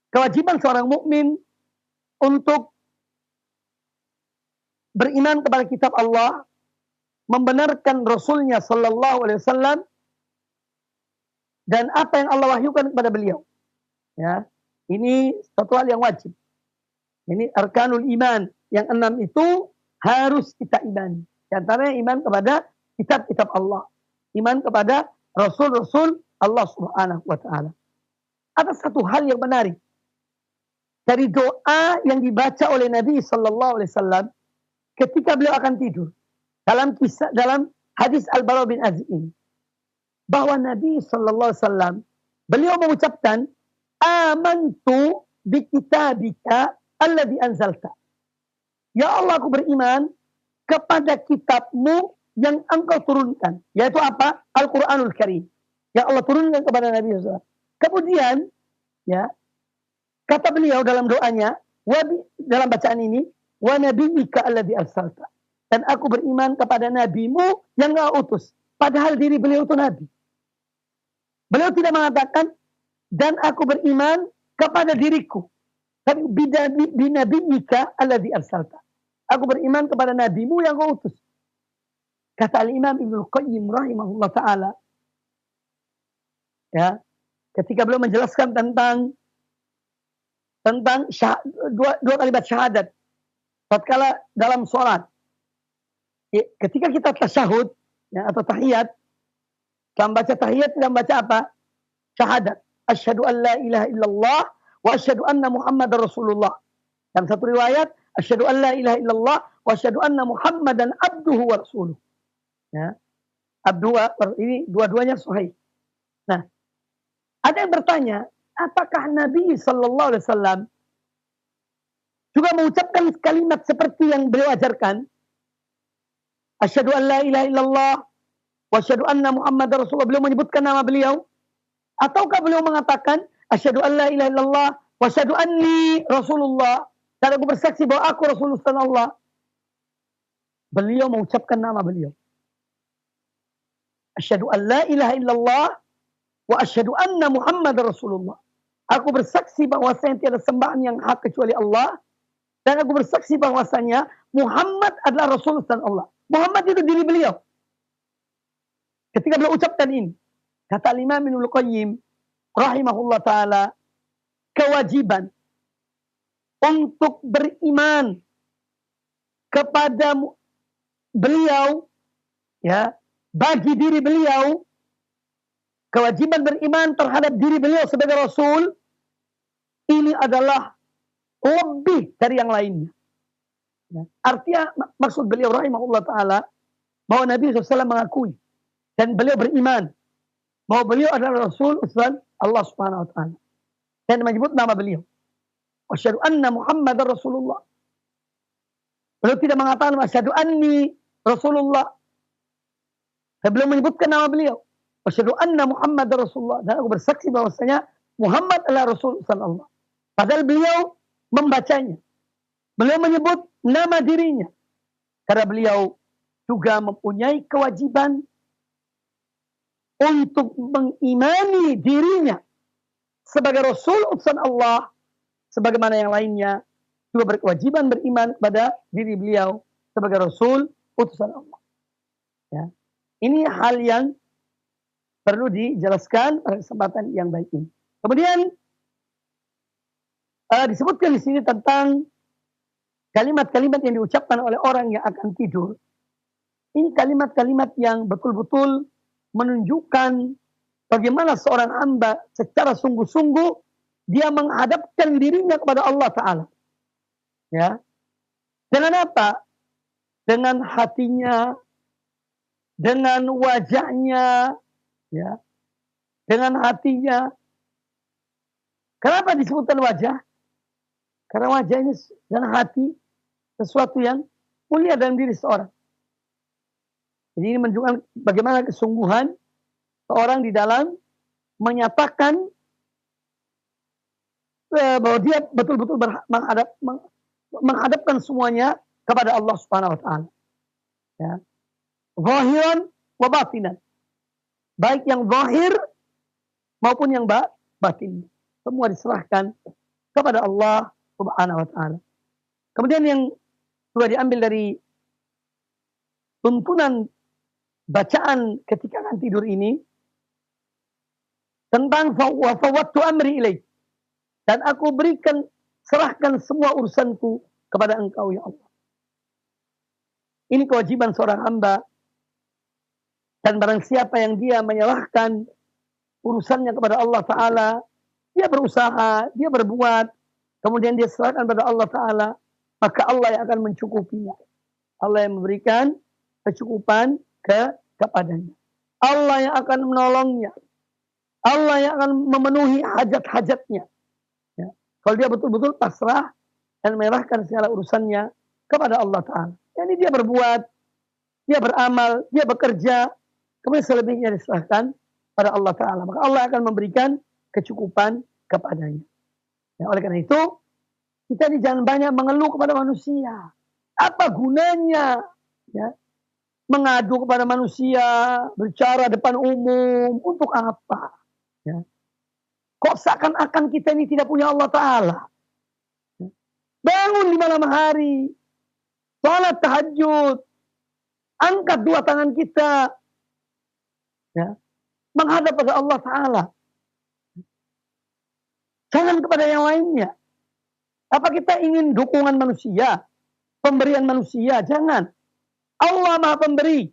kewajiban seorang mukmin untuk beriman kepada kitab Allah, membenarkan Rasulnya sallallahu alaihi wasallam dan apa yang Allah wahyukan kepada beliau. Ya, ini satu hal yang wajib. Ini arkanul iman yang 6 itu harus kita imani. Di antaranya iman kepada kitab-kitab Allah, iman kepada Rasul-Rasul Allah Subhanahu wa taala. Ada satu hal yang menarik dari doa yang dibaca oleh Nabi sallallahu alaihi wasallam ketika beliau akan tidur. Dalam hadis Al-Bara bin Azib ini, bahwa Nabi sallallahu alaihi wasallam beliau mengucapkan amantu bi kitabika alladzi anzalta. Ya Allah, aku beriman kepada kitabmu yang engkau turunkan. Yaitu apa? Al-Quranul Karim. Yang Allah turunkan kepada Nabi SAW. Kemudian, ya, kata beliau dalam doanya, dalam bacaan ini, wa nabiyyika alladzi arsalta. Dan aku beriman kepada nabimu yang engkau utus. Padahal diri beliau itu nabi. Beliau tidak mengatakan, dan aku beriman kepada diriku. Tapi binabiyyika alladzi arsalta. Aku beriman kepada nabimu yang kau utus. Kata Al-Imam Ibnu Qayyim rahimahullah ta'ala. Ya, ketika beliau menjelaskan tentang dua kalimat syahadat. Tatkala dalam sholat. Ketika kita tasyahud, ya, atau tahiyat. Dalam baca tahiyat, dalam baca apa? Syahadat. Asyhadu an la ilaha illallah wa asyhadu anna Muhammadar Rasulullah. Dalam satu riwayat, asyhadu an la ilaha illallah wa asyhadu anna Muhammadan abduhu wa rasuluh. Ya. Ini dua-duanya sahih. Nah, ada yang bertanya, apakah Nabi sallallahu alaihi wasallam juga mengucapkan kalimat seperti yang beliau ajarkan? Asyhadu an la ilaha illallah wa asyhadu anna Muhammadar Rasulullah. Beliau menyebutkan nama beliau, ataukah beliau mengatakan asyhadu an la ilaha illallah wa asyhadu anni Rasulullah, dan aku bersaksi bahwa aku Rasulullah Allah. Beliau mengucapkan nama beliau. Asyhadu an la ilaha illallah wa asyhadu anna Muhammadar Rasulullah. Aku bersaksi bahwasanya tiada sembahan yang hak kecuali Allah, dan aku bersaksi bahwasanya Muhammad adalah Rasulullah Allah. Muhammad itu diri beliau. Ketika beliau ucapkan ini, kata Imam Ibnu Qayyim rahimahullah taala, kewajiban untuk beriman kepada beliau, ya, bagi diri beliau, kewajiban beriman terhadap diri beliau sebagai Rasul, ini adalah lebih dari yang lainnya. Ya. Artinya maksud beliau rahimahullah ta'ala, bahwa Nabi SAW mengakui dan beliau beriman bahwa beliau adalah Rasul utusan Allah Subhanahu wa ta'ala, dan menyebut nama beliau. Asyhadu anna Muhammadar Rasulullah. Beliau tidak mengatakan asyhadu anni Rasulullah. Sebelum menyebutkan nama beliau, asyhadu anna Muhammadar Rasulullah, dan aku bersaksi bahwasanya Muhammad adalah Rasul sallallahu. Padahal beliau membacanya. Beliau menyebut nama dirinya. Karena beliau juga mempunyai kewajiban untuk mengimani dirinya sebagai Rasul utusan Allah, sebagaimana yang lainnya juga berkewajiban beriman kepada diri beliau sebagai Rasul utusan Allah. Ya. Ini hal yang perlu dijelaskan pada kesempatan yang baik ini. Kemudian disebutkan di sini tentang kalimat-kalimat yang diucapkan oleh orang yang akan tidur. Ini kalimat-kalimat yang betul-betul menunjukkan bagaimana seorang hamba secara sungguh-sungguh dia menghadapkan dirinya kepada Allah Ta'ala. Ya. Dengan apa? Dengan hatinya, dengan wajahnya, ya, dengan hatinya. Kenapa disebutkan wajah? Karena wajah ini dan hati sesuatu yang mulia dalam diri seorang. Jadi ini menunjukkan bagaimana kesungguhan seorang di dalam menyatakan bahwa dia betul-betul menghadapkan semuanya kepada Allah Subhanahu wa taala. Ya. Zahiran wa batinan. Baik yang zahir maupun yang batin. Semua diserahkan kepada Allah Subhanahu wa taala. Kemudian yang juga diambil dari tuntunan bacaan ketika akan tidur ini tentang wa fawwadtu amri ilaik, dan aku serahkan semua urusanku kepada Engkau ya Allah. Ini kewajiban seorang hamba, dan barang siapa yang dia menyerahkan urusannya kepada Allah Ta'ala, dia berusaha, dia berbuat, kemudian dia serahkan kepada Allah Ta'ala, maka Allah yang akan mencukupinya. Allah yang memberikan kecukupan kepadanya. Allah yang akan menolongnya. Allah yang akan memenuhi hajat-hajatnya. Ya. Kalau dia betul-betul pasrah dan menyerahkan segala urusannya kepada Allah Ta'ala. Jadi dia berbuat, dia beramal, dia bekerja, kemudian selebihnya diserahkan pada Allah Ta'ala. Maka Allah akan memberikan kecukupan kepadanya. Ya, oleh karena itu, kita ini jangan banyak mengeluh kepada manusia. Apa gunanya? Ya, mengadu kepada manusia, bicara depan umum, untuk apa? Ya. Kok seakan-akan kita ini tidak punya Allah Ta'ala? Ya. Bangun di malam hari, salat tahajud, angkat dua tangan kita, ya, menghadap pada Allah Ta'ala. Jangan kepada yang lainnya. Apa kita ingin dukungan manusia, pemberian manusia? Jangan. Allah Maha Pemberi.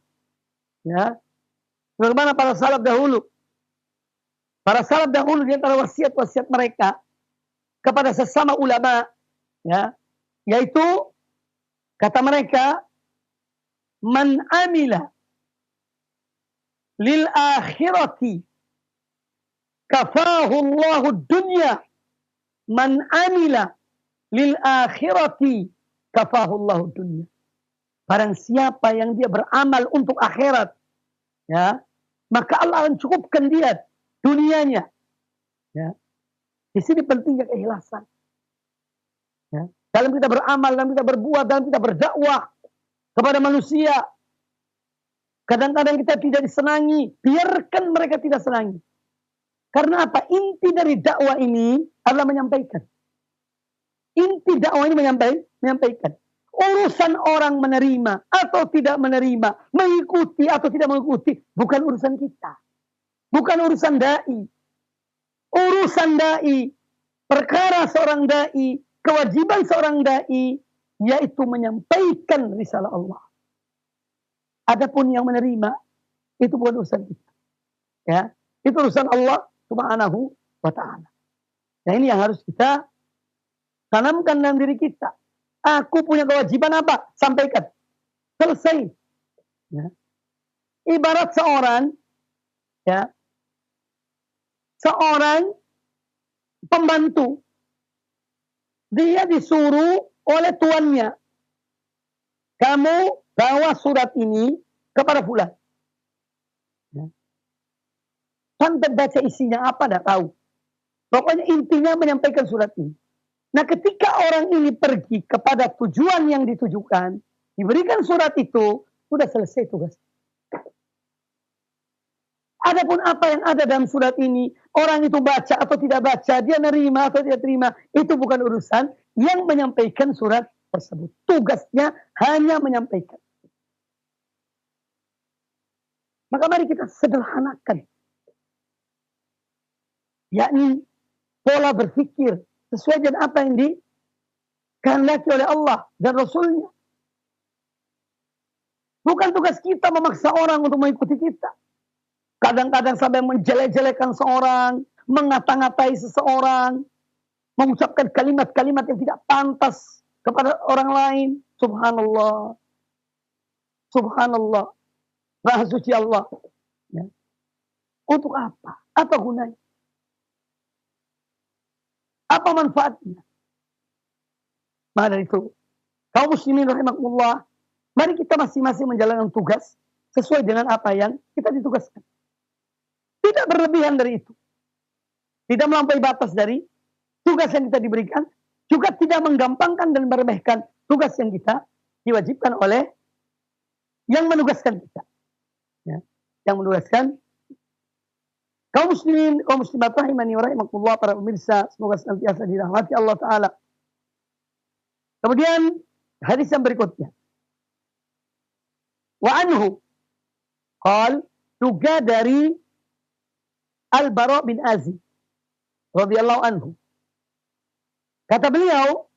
Ya. Bagaimana para salaf dahulu? Para salaf dahulu di antara wasiat-wasiat mereka kepada sesama ulama, ya, yaitu kata mereka, man amila lil akhirati kafahu Allahu dunya, man amila lil akhirati kafahu Allahu dunya. Barang siapa yang dia beramal untuk akhirat, ya, maka Allah akan cukupkan dia dunianya. Ya. Di sini pentingnya keikhlasan. Ya. Dalam kita beramal, dalam kita berbuat, dalam kita berdakwah kepada manusia, kadang-kadang kita tidak disenangi, biarkan mereka tidak senangi. Karena apa? Inti dari dakwah ini adalah menyampaikan. Inti dakwah ini menyampaikan. Urusan orang menerima atau tidak menerima, mengikuti atau tidak mengikuti, bukan urusan kita. Bukan urusan da'i. Urusan da'i, perkara seorang da'i, kewajiban seorang da'i, yaitu menyampaikan risalah Allah. Adapun yang menerima, itu bukan urusan kita. Ya, itu urusan Allah Subhanahu wa ta'ala. Nah, ini yang harus kita tanamkan dalam diri kita. Aku punya kewajiban apa? Sampaikan. Selesai. Ya. Ibarat seorang, ya, seorang pembantu, dia disuruh oleh tuannya, kamu bawa surat ini kepada fulan. Ya. Sampai baca isinya apa, tidak tahu. Pokoknya intinya menyampaikan surat ini. Nah, ketika orang ini pergi kepada tujuan yang ditujukan, diberikan surat itu, sudah selesai tugas. Adapun apa yang ada dalam surat ini, orang itu baca atau tidak baca, dia nerima atau tidak terima, itu bukan urusan yang menyampaikan surat tersebut. Tugasnya hanya menyampaikan. Maka mari kita sederhanakan. Yakni pola berpikir sesuai dengan apa yang dikehendaki oleh Allah dan Rasulnya. Bukan tugas kita memaksa orang untuk mengikuti kita. Kadang-kadang sampai menjelek-jelekan seorang, mengata-ngatai seseorang, mengucapkan kalimat-kalimat yang tidak pantas kepada orang lain. Subhanallah. Subhanallah. Maha suci Allah. Ya. Untuk apa? Apa gunanya? Apa manfaatnya? Maka dari itu, kaum muslimin rahimakumullah, mari kita masing-masing menjalankan tugas sesuai dengan apa yang kita ditugaskan. Tidak berlebihan dari itu. tidak melampaui batas dari tugas yang kita diberikan, juga tidak menggampangkan dan meremehkan tugas yang kita diwajibkan oleh yang menugaskan kita. Ya, yang menugaskan kaum muslimin, kaum muslimat rahimani wa rahimakumullah, para pemirsa, semoga senantiasa dirahmati Allah Ta'ala. Kemudian hadis yang berikutnya. Wa anhu qal, juga dari Al-Bara bin Azib radhiyallahu anhu. Kata beliau,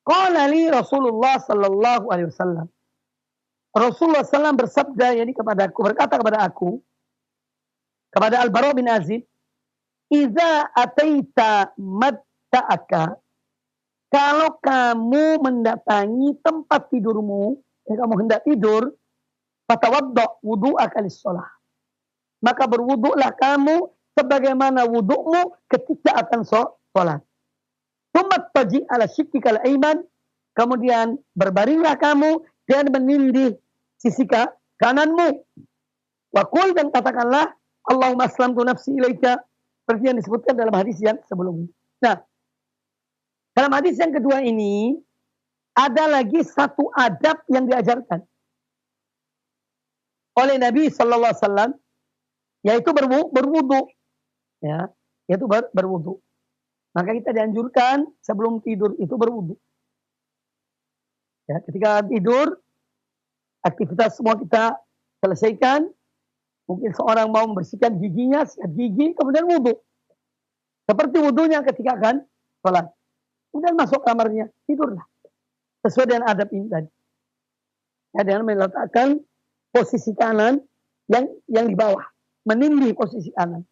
qala li Rasulullah sallallahu alaihi wasallam. Rasulullah SAW bersabda, yani berkata kepada aku, kepada Al-Bara bin Azib, "Idza ataita matta'aka," kalau kamu mendatangi tempat tidurmu, kamu hendak tidur, fatawadda wudu'aka lis-shalah. Maka berwuduklah kamu sebagaimana wudukmu ketika akan sholat. Tsumma taji' ala shiqqikal aiman, kemudian berbaringlah kamu dan menindih sisi kananmu. Wa qul, dan katakanlah, Allahumma aslamtu nafsi ilaika, seperti yang disebutkan dalam hadis yang sebelumnya. Nah, dalam hadis yang kedua ini ada lagi satu adab yang diajarkan oleh Nabi sallallahu alaihi wasallam, yaitu berwudu. Ya, yaitu berwudu. Maka kita dianjurkan sebelum tidur itu berwudu. Ya, ketika tidur, aktivitas semua kita selesaikan. Mungkin seorang mau membersihkan giginya, sikat gigi, kemudian wudu. Seperti wudunya ketika akan sholat. Kemudian masuk kamarnya, tidurlah. Sesuai dengan adab ini tadi. Ya, dengan meletakkan posisi kanan yang di bawah. Menindih posisi kanan.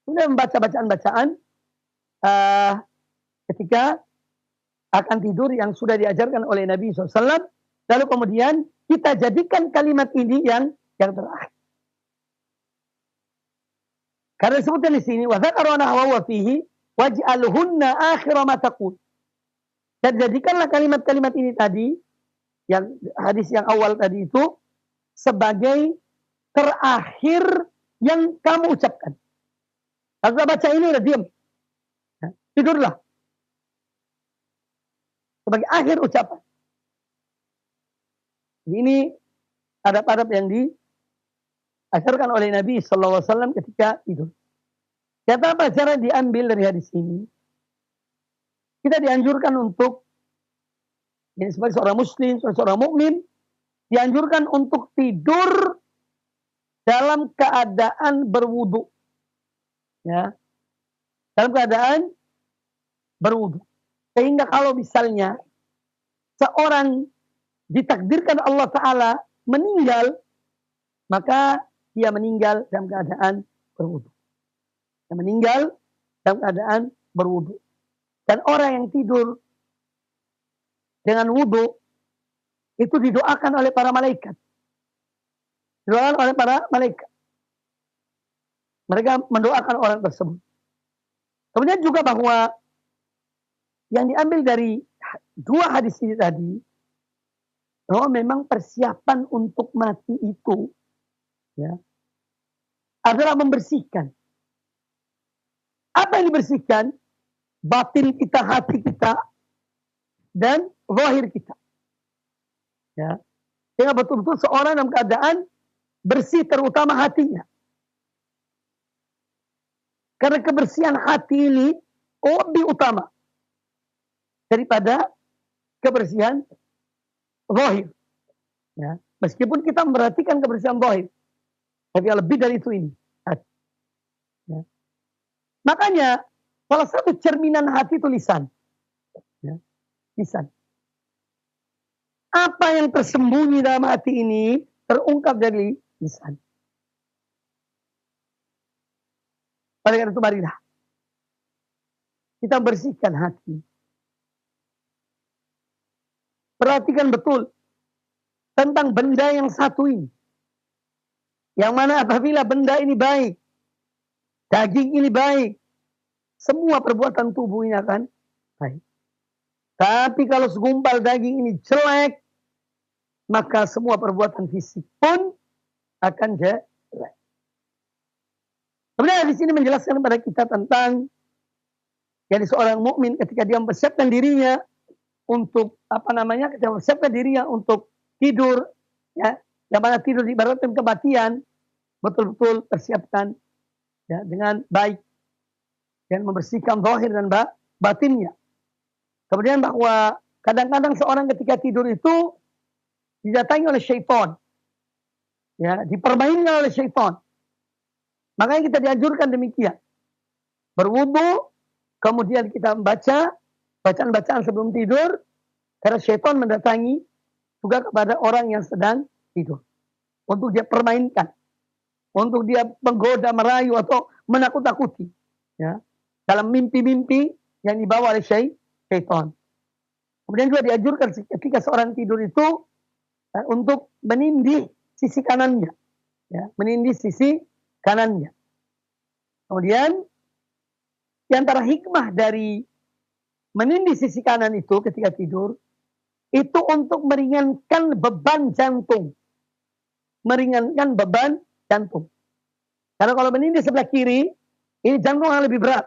Kemudian membaca bacaan-bacaan ketika akan tidur yang sudah diajarkan oleh Nabi SAW. Lalu kemudian kita jadikan kalimat ini yang terakhir. Karena disebutkan di sini, wa dzakara nahwa fihi waj'alhunna akhira ma taqul. Dan jadikanlah kalimat-kalimat ini tadi, yang hadis yang awal tadi itu, sebagai terakhir yang kamu ucapkan. Kalau baca ini udah diam. Tidurlah. Sebagai akhir ucapan. Ini adab-adab yang diajarkan oleh Nabi SAW ketika tidur. Kata pelajaran diambil dari hadis ini, kita dianjurkan untuk, jadi sebagai seorang muslim, sebagai seorang mukmin, dianjurkan untuk tidur dalam keadaan berwudu. Ya. Dalam keadaan berwudu. Sehingga kalau misalnya seorang ditakdirkan Allah Ta'ala meninggal, maka dia meninggal dalam keadaan berwudu. Dia meninggal dalam keadaan berwudu. Dan orang yang tidur dengan wudu itu didoakan oleh para malaikat. Didoakan oleh para malaikat. Mereka mendoakan orang tersebut. Kemudian juga bahwa yang diambil dari dua hadis ini tadi, bahwa memang persiapan untuk mati itu, ya, adalah membersihkan. Apa yang dibersihkan? Batin kita, hati kita, dan zahir kita. Ya. Sehingga betul-betul seorang dalam keadaan bersih, terutama hatinya. Karena kebersihan hati ini lebih utama daripada kebersihan zahir. Ya. Meskipun kita memperhatikan kebersihan zahir, tapi lebih dari itu ini. Ya. Makanya salah satu cerminan hati itu lisan. Ya. Lisan. Apa yang tersembunyi dalam hati ini terungkap dari lisan. Oleh karena itu marilah kita bersihkan hati. Perhatikan betul tentang benda yang satu ini. Yang mana apabila benda ini baik, daging ini baik, semua perbuatan tubuh ini akan baik. Tapi kalau segumpal daging ini jelek, maka semua perbuatan fisik pun akan jelek. Kemudian di sini menjelaskan kepada kita tentang Jadi seorang mukmin ketika dia mempersiapkan dirinya untuk ketika mempersiapkan dirinya untuk tidur, ya, yang mana tidur diibaratkan kematian, betul-betul persiapkan ya dengan baik dan membersihkan zahir dan batinnya. Kemudian bahwa kadang-kadang seorang ketika tidur itu didatangi oleh syaitan. Ya, dipermainkan oleh syaitan. Makanya kita dianjurkan demikian. Berwudu, kemudian kita membaca bacaan-bacaan sebelum tidur, karena syaitan mendatangi juga kepada orang yang sedang tidur. Untuk dia permainkan. Untuk dia menggoda, merayu, atau menakut-takuti. Ya, dalam mimpi-mimpi yang dibawa oleh syaitan. Kemudian juga dianjurkan ketika seorang tidur itu untuk menindih sisi kanannya. Ya, menindih sisi kanannya. Kemudian di antara hikmah dari menindih sisi kanan itu ketika tidur, itu untuk meringankan beban jantung. Meringankan beban jantung. Karena kalau menindih sebelah kiri, ini jantung yang lebih berat.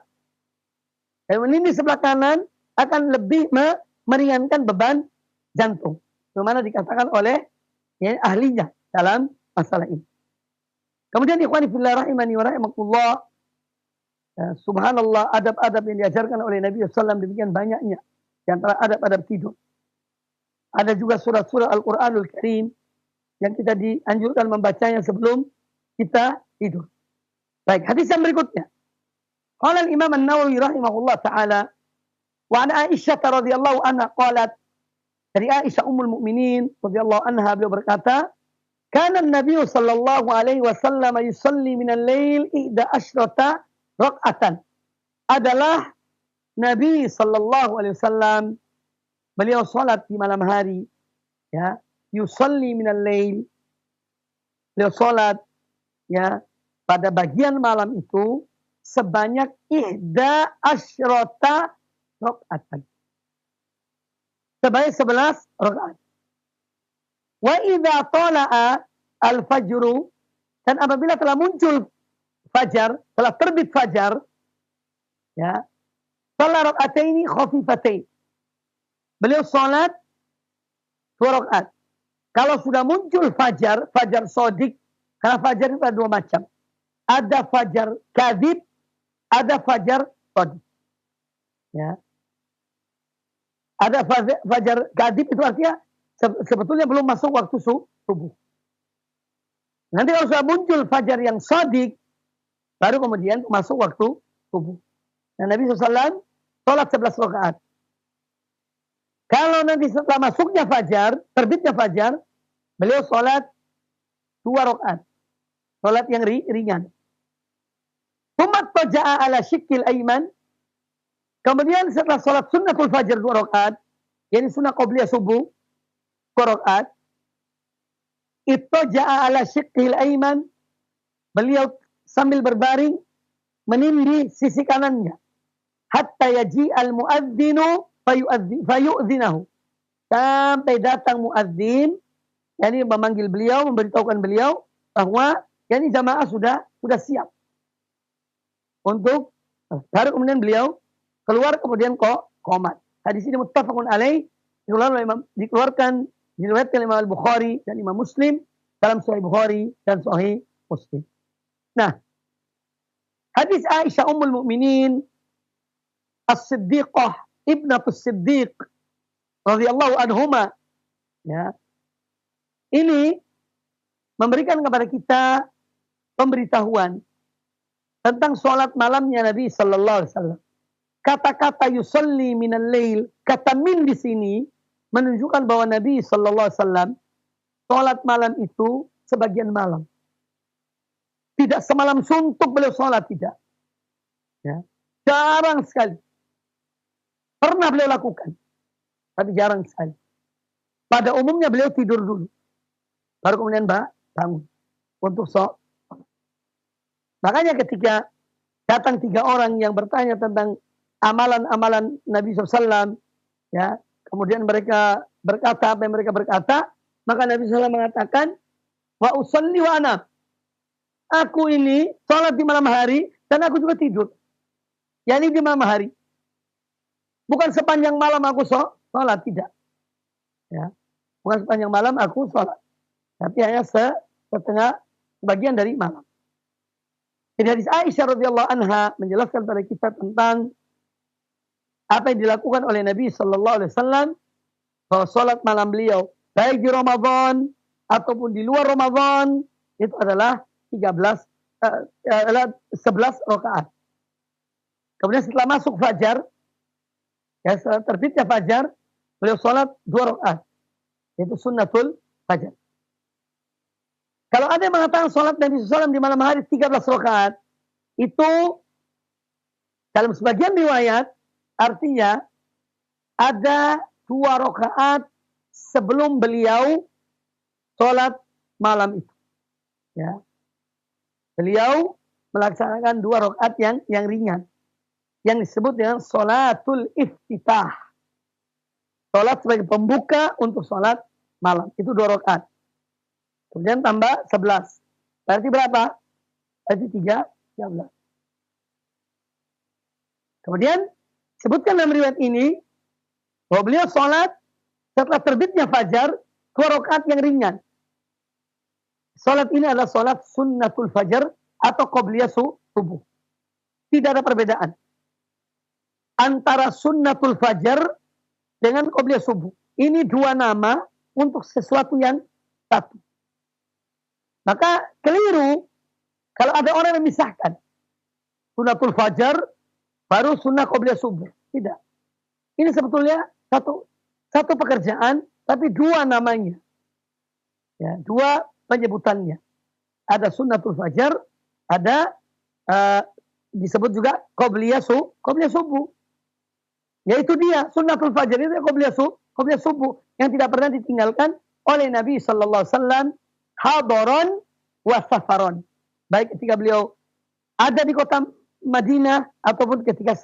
Dan menindih sebelah kanan akan lebih meringankan beban jantung. Bagaimana dikatakan oleh ahlinya dalam masalah ini. Kemudian ikhwani fillah rahimani wa rahimakumullah, subhanallah, adab-adab yang diajarkan oleh Nabi SAW demikian banyaknya. Di antara adab-adab tidur. Ada juga surah-surah Al-Quranul Karim yang kita dianjurkan membacanya sebelum kita tidur. Baik, hadis yang berikutnya. Qala al-Imam An-Nawawi rahimahullah ta'ala, wa an Aisyah radhiyallahu anha qalat, dari Aisyah ummul mukminin radhiyallahu anha, beliau berkata, kana an-nabiy sallallahu alaihi wasallam yusalli min al-lail 11 raka'atan. Adalah Nabi sallallahu alaihi wasallam, beliau salat di malam hari, ya, yusalli min al-lail, beliau salat ya pada bagian malam itu sebanyak 11 rakaat. Sebanyak 11 rakaat. Wa idza tala'a al-fajru, dan apabila telah muncul fajar, telah terbit fajar, ya, salat raka'ataini khafifatain. Beliau salat 2 rakaat. Kalau sudah muncul fajar, fajar sodik, karena fajar itu ada 2 macam. Ada fajar kadhib, ada fajar sodik. Ya. Ada fajar kadhib itu artinya sebetulnya belum masuk waktu subuh. Nanti kalau sudah muncul fajar yang sodik, baru kemudian masuk waktu subuh. Nah, Nabi SAW sholat 11 rakaat. Kalau nanti setelah masuknya fajar, terbitnya fajar, beliau sholat 2 rakaat. Sholat yang ringan. Tumat toja'a ala syikil aiman. Kemudian setelah sholat sunnatul fajar 2 rakaat, yakni sunnah qobliyah subuh 2 rakaat, ittaja'a ala syikil aiman, beliau sambil berbaring menindih sisi kanannya. Hatta yaji al-muadzinu fayu'dzinahu. Sampai datang muadzin, yakni memanggil beliau, memberitahukan beliau bahwa yakni jamaah sudah siap. Untuk baru kemudian beliau keluar, kemudian qomat. Hadis ini muttafaqun alaih, dikeluarkan diriwayatkan Imam Al-Bukhari dan Imam Muslim dalam Sahih Bukhari dan Sahih Muslim. Nah, hadis Aisyah ummul mukminin As-Siddiqah ibnatus Siddiq radhiyallahu anhuma, ya, ini memberikan kepada kita pemberitahuan tentang sholat malamnya Nabi sallallahu alaihi wasallam. Kata-kata yusalli minal lail, kata min di sini menunjukkan bahwa Nabi sallallahu alaihi wasallam sholat malam itu sebagian malam. Tidak semalam suntuk beliau sholat, tidak. Ya. Jarang sekali. Pernah beliau lakukan, tapi jarang sekali. Pada umumnya beliau tidur dulu, baru kemudian bangun untuk sholat. Makanya ketika datang 3 orang yang bertanya tentang amalan-amalan Nabi SAW, ya, kemudian mereka berkata apa yang mereka berkata, maka Nabi SAW mengatakan, wa usalli wa anam. Aku ini sholat di malam hari dan aku juga tidur. Yani di malam hari. Bukan sepanjang malam aku sholat, tidak. Ya. Bukan sepanjang malam aku sholat. Tapi hanya sebagian dari malam. Jadi hadis Aisyah radhiyallahu anha menjelaskan pada kita tentang apa yang dilakukan oleh Nabi Sallallahu Alaihi Wasallam bahwa sholat malam beliau baik di Ramadan ataupun di luar Ramadan itu adalah 11 rakaat. Kemudian setelah masuk fajar, ya setelah terbitnya fajar, beliau sholat 2 rakaat, yaitu sunnatul fajar. Kalau ada yang mengatakan sholat Nabi SAW di malam hari 13 rakaat, itu dalam sebagian riwayat artinya ada 2 rakaat sebelum beliau sholat malam itu. Ya. Beliau melaksanakan 2 rakaat yang ringan, yang disebut dengan sholatul iftitah. Sholat sebagai pembuka untuk sholat malam. Itu 2 rakaat. Kemudian tambah 11. Berarti berapa? Berarti 13. Kemudian sebutkan dalam riwayat ini bahwa beliau sholat setelah terbitnya fajar 2 rakaat yang ringan. Sholat ini adalah sholat sunnatul fajar atau qobliyah subuh. Tidak ada perbedaan antara sunnatul fajar dengan qobliyah subuh. Ini 2 nama untuk sesuatu yang satu. Maka keliru kalau ada orang yang memisahkan sunnatul fajar baru sunnah qobliyah subuh. Tidak. Ini sebetulnya satu pekerjaan tapi 2 namanya. Ya, 2 penyebutannya. Ada sunnatul fajar, ada disebut juga qobliyah subuh. Yaitu dia sunnatul fajar itu qobliyah subuh yang tidak pernah ditinggalkan oleh Nabi sallallahu alaihi wasallam hadaron wa safaron. Baik ketika beliau ada di kota Madinah ataupun ketika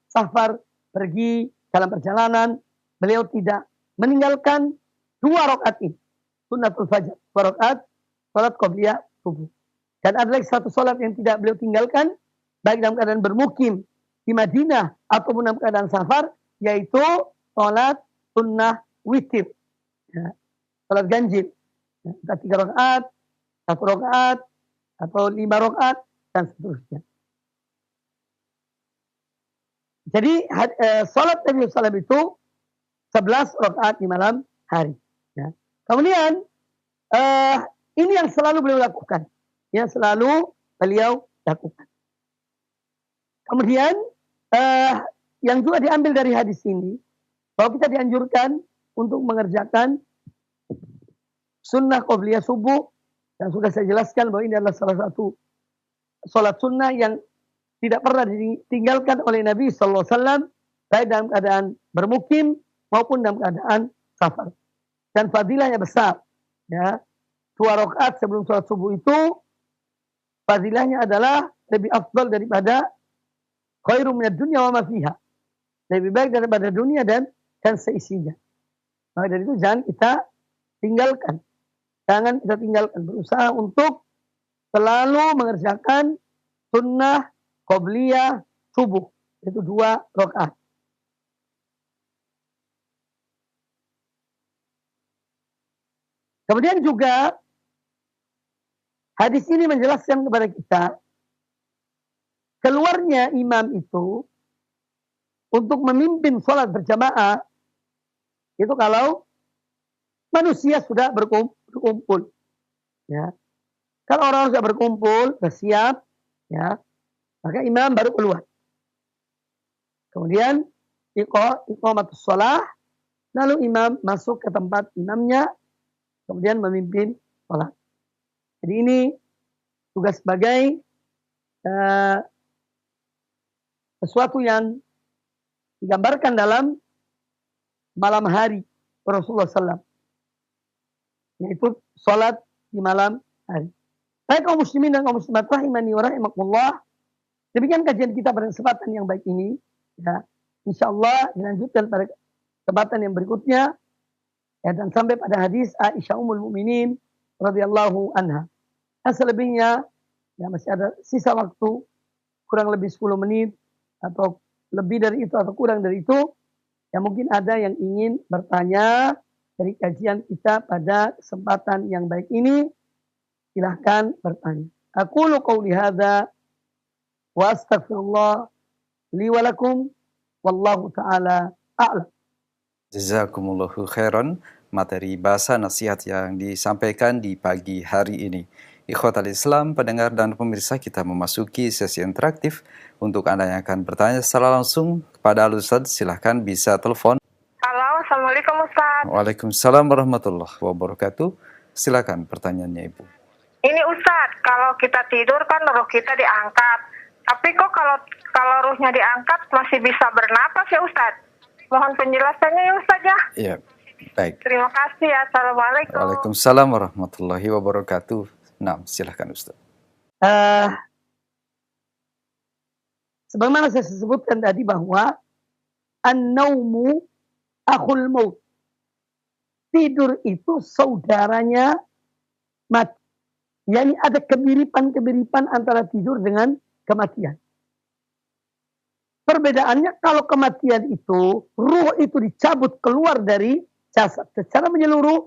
safar pergi dalam perjalanan, beliau tidak meninggalkan 2 rakaat ini. Sunnatul fajar, 2 rakaat salat qobliyah subuh. Dan ada lagi satu salat yang tidak beliau tinggalkan baik dalam keadaan bermukim di Madinah ataupun dalam keadaan safar, yaitu salat sunnah witir. Ya, salat ganjil. 3 rakaat, 1 rakaat, atau 5 rakaat, dan seterusnya. Jadi salat Nabi SAW itu 11 rakaat di malam hari. Ya. Kemudian ini yang selalu beliau lakukan. Yang selalu beliau lakukan. Kemudian yang juga diambil dari hadis ini, bahwa kita dianjurkan untuk mengerjakan sunnah qobliyah subuh, dan sudah saya jelaskan bahwa ini adalah salah satu sholat sunnah yang tidak pernah ditinggalkan oleh Nabi Sallallahu Alaihi Wasallam baik dalam keadaan bermukim maupun dalam keadaan safar. Dan fadilahnya besar. Ya, 2 rakaat sebelum sholat subuh itu fadilahnya adalah lebih afdal daripada khairum minad dunya wa ma fiha. Lebih baik daripada dunia dan seisinya. Maka dari itu jangan kita tinggalkan. Jangan kita tinggalkan, berusaha untuk selalu mengerjakan sunnah qobliyah subuh, itu 2 rakaat. Kemudian juga hadis ini menjelaskan kepada kita keluarnya imam itu untuk memimpin sholat berjamaah itu kalau manusia sudah berkumpul. Ya. Kalau orang sudah berkumpul, bersiap, ya, maka imam baru keluar. Kemudian iqamatus shalah, lalu imam masuk ke tempat imamnya, kemudian memimpin sholat. Jadi ini tugas sebagai sesuatu yang digambarkan dalam malam hari Rasulullah SAW, yaitu sholat di malam hari. Baik kaum muslimin dan kaum muslimat rahimani wa rahimakumullah, demikian kajian kita pada kesempatan yang baik ini. Ya, insyaallah dilanjutkan pada kesempatan yang berikutnya, ya, dan sampai pada hadis Aisyah Ummul Mukminin radhiyallahu anha. Selebihnya ya masih ada sisa waktu kurang lebih 10 menit atau lebih dari itu atau kurang dari itu. Ya mungkin ada yang ingin bertanya dari kajian kita pada kesempatan yang baik ini, silahkan bertanya. Aqulu qawli hadza wa astaghfirullah li wa lakum wallahu ta'ala a'lam.
Jazakumullahu khairan, materi bahasa nasihat yang disampaikan di pagi hari ini. Ikhwatal Islam, pendengar dan pemirsa, kita memasuki sesi interaktif. Untuk Anda yang akan bertanya secara langsung kepada Al-Ustadz, silahkan bisa telepon.
Halo, Assalamualaikum Ustadz.
Waalaikumsalam warahmatullahi wabarakatuh. Silakan pertanyaannya Ibu.
Ini Ustadz, kalau kita tidur kan ruh kita diangkat. Tapi kok kalau ruhnya diangkat masih bisa bernapas ya Ustadz? Mohon penjelasannya ya Ustadz ya.
Iya, baik.
Terima kasih ya. Assalamualaikum.
Waalaikumsalam warahmatullahi wabarakatuh. Nah, silakan Ustadz.
Sebagaimana saya sebutkan tadi bahwa an-naumu akhul maut. Tidur itu saudaranya mati. Yani ada kemiripan-kemiripan antara tidur dengan kematian. Perbedaannya kalau kematian itu, ruh itu dicabut keluar dari jasad secara menyeluruh.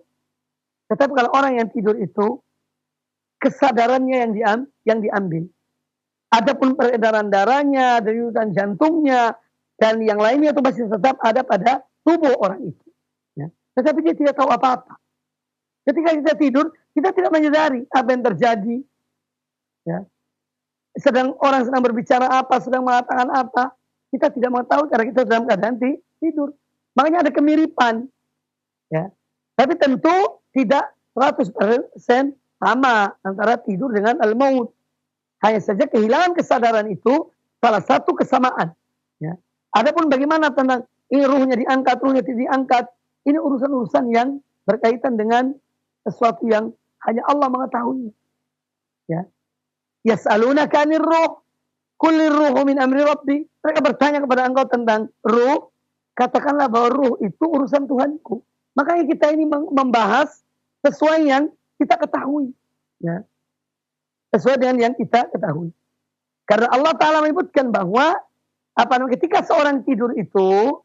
Tetapi kalau orang yang tidur itu, kesadarannya yang diambil. Adapun peredaran darahnya, denyutan jantungnya, dan yang lainnya itu masih tetap ada pada tubuh orang itu. Ya. Tetapi dia tidak tahu apa-apa. Ketika kita tidur, kita tidak menyadari apa yang terjadi. Ya. Orang sedang berbicara apa, sedang mengatakan apa, kita tidak mengetahui karena kita dalam keadaan tidur. Makanya ada kemiripan. Ya. Tapi tentu tidak 100% sama antara tidur dengan al-maut. Hanya saja kehilangan kesadaran itu salah satu kesamaan. Ya. Adapun bagaimana tentang ini ruhnya diangkat, ruhnya tidak diangkat, ini urusan-urusan yang berkaitan dengan sesuatu yang hanya Allah mengetahui. Ya. Yas'alunaka 'anir ruh, kullir ruhu min amri rabbi. Mereka bertanya kepada engkau tentang ruh, katakanlah bahwa ruh itu urusan Tuhanku. Makanya kita ini membahas sesuai yang kita ketahui. Ya. Sesuai dengan yang kita ketahui. Karena Allah Ta'ala menyebutkan bahwa ketika seorang tidur itu,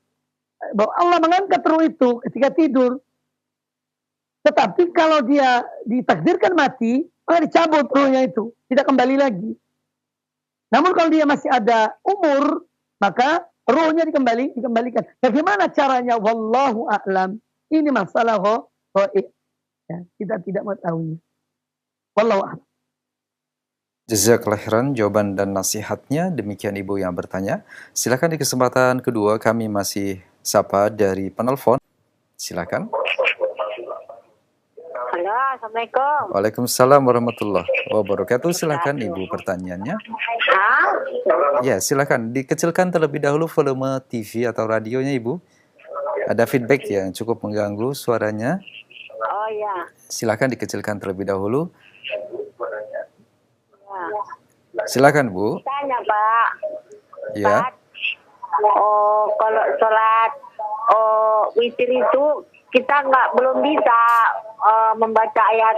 bahwa Allah mengangkat ruh itu ketika tidur. Tetapi kalau dia ditakdirkan mati, maka dicabut ruhnya itu. Tidak kembali lagi. Namun kalau dia masih ada umur, maka ruhnya dikembalikan. Bagaimana caranya? Wallahu a'lam. Ini masalah ghaib. Ya, kita tidak mengetahuinya. Wallahu a'lam.
Jazakallahu khairan jawaban dan nasihatnya. Demikian Ibu yang bertanya. Silakan di kesempatan kedua kami masih sapa dari penelpon. Silakan.
Halo, Assalamualaikum.
Waalaikumsalam warahmatullahi wabarakatuh. Silakan Ibu pertanyaannya. Ya, silakan dikecilkan terlebih dahulu volume TV atau radionya Ibu. Ada feedback yang cukup mengganggu suaranya.
Oh ya.
Silakan dikecilkan terlebih dahulu. Silakan Bu.
Tanya Pak.
Ya.
Kalau sholat witir itu kita belum bisa membaca ayat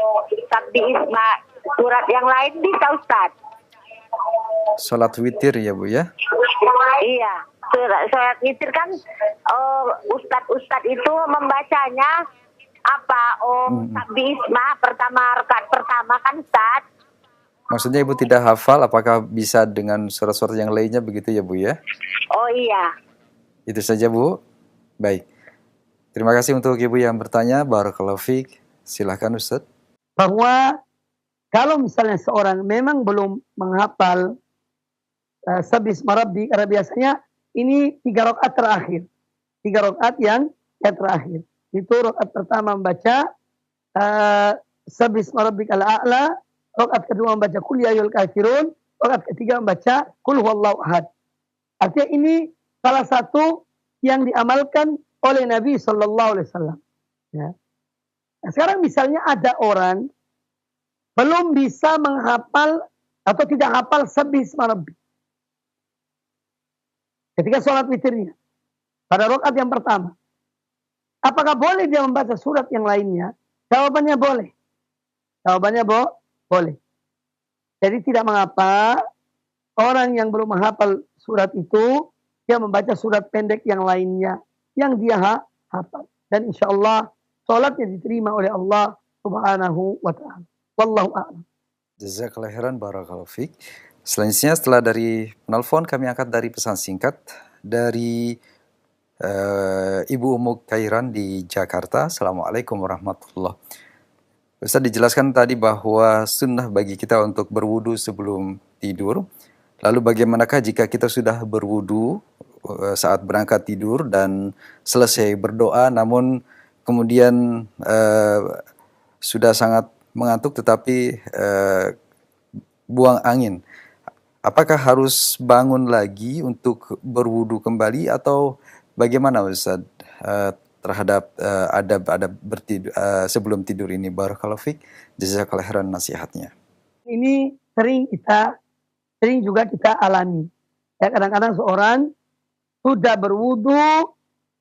Sabdi Isma, surat yang lain bisa Ustaz.
Sholat witir ya Bu ya.
Iya, surat witir kan Ustadz itu membacanya apa? Sabdi Isma rakaat pertama kan Ustaz.
Maksudnya Ibu tidak hafal, apakah bisa dengan surat-surat yang lainnya begitu ya Bu ya?
Oh iya.
Itu saja Bu. Baik. Terima kasih untuk Ibu yang bertanya. Barakallahu fiik. Silahkan Ustaz.
Bahwa kalau misalnya seorang memang belum menghafal Sabbihisma Rabbi, karena biasanya ini 3 rakaat terakhir. 3 rakaat yang terakhir. Itu rakaat pertama membaca Sabbihisma Rabbikal A'la, rakaat kedua membaca Qul ya ayyuhal kafirun, rakaat ketiga membaca Qul huwallahu ahad. Artinya ini salah satu yang diamalkan oleh Nabi Sallallahu Alaihi Wasallam. Ya. Nah, sekarang misalnya ada orang belum bisa menghafal atau tidak hafal Sabbihisma Rabbi ketika sholat witirnya pada rakaat yang pertama, apakah boleh dia membaca surat yang lainnya? Jawabannya boleh. Jawabannya boleh. Jadi tidak mengapa orang yang belum menghafal surat itu dia membaca surat pendek yang lainnya. yang dia hafal. Dan insya Allah sholatnya diterima oleh Allah Subhanahu wa ta'ala. Wallahu a'lam.
Jazakallah khairan, barakallahu fiik. Selanjutnya setelah dari penelpon kami angkat dari pesan singkat dari Ibu Umu Kairan di Jakarta. Assalamualaikum warahmatullahi wabarakatuh. Ustaz dijelaskan tadi bahwa sunnah bagi kita untuk berwudu sebelum tidur. Lalu bagaimanakah jika kita sudah berwudu saat berangkat tidur dan selesai berdoa namun kemudian sudah sangat mengantuk tetapi buang angin. Apakah harus bangun lagi untuk berwudu kembali atau bagaimana Ustaz terhadap adab-adab bertidur sebelum tidur ini? Barakallahu fiik. Jazakallahu khairan nasihatnya.
Ini sering juga kita alami. Ya, kadang-kadang seorang sudah berwudu,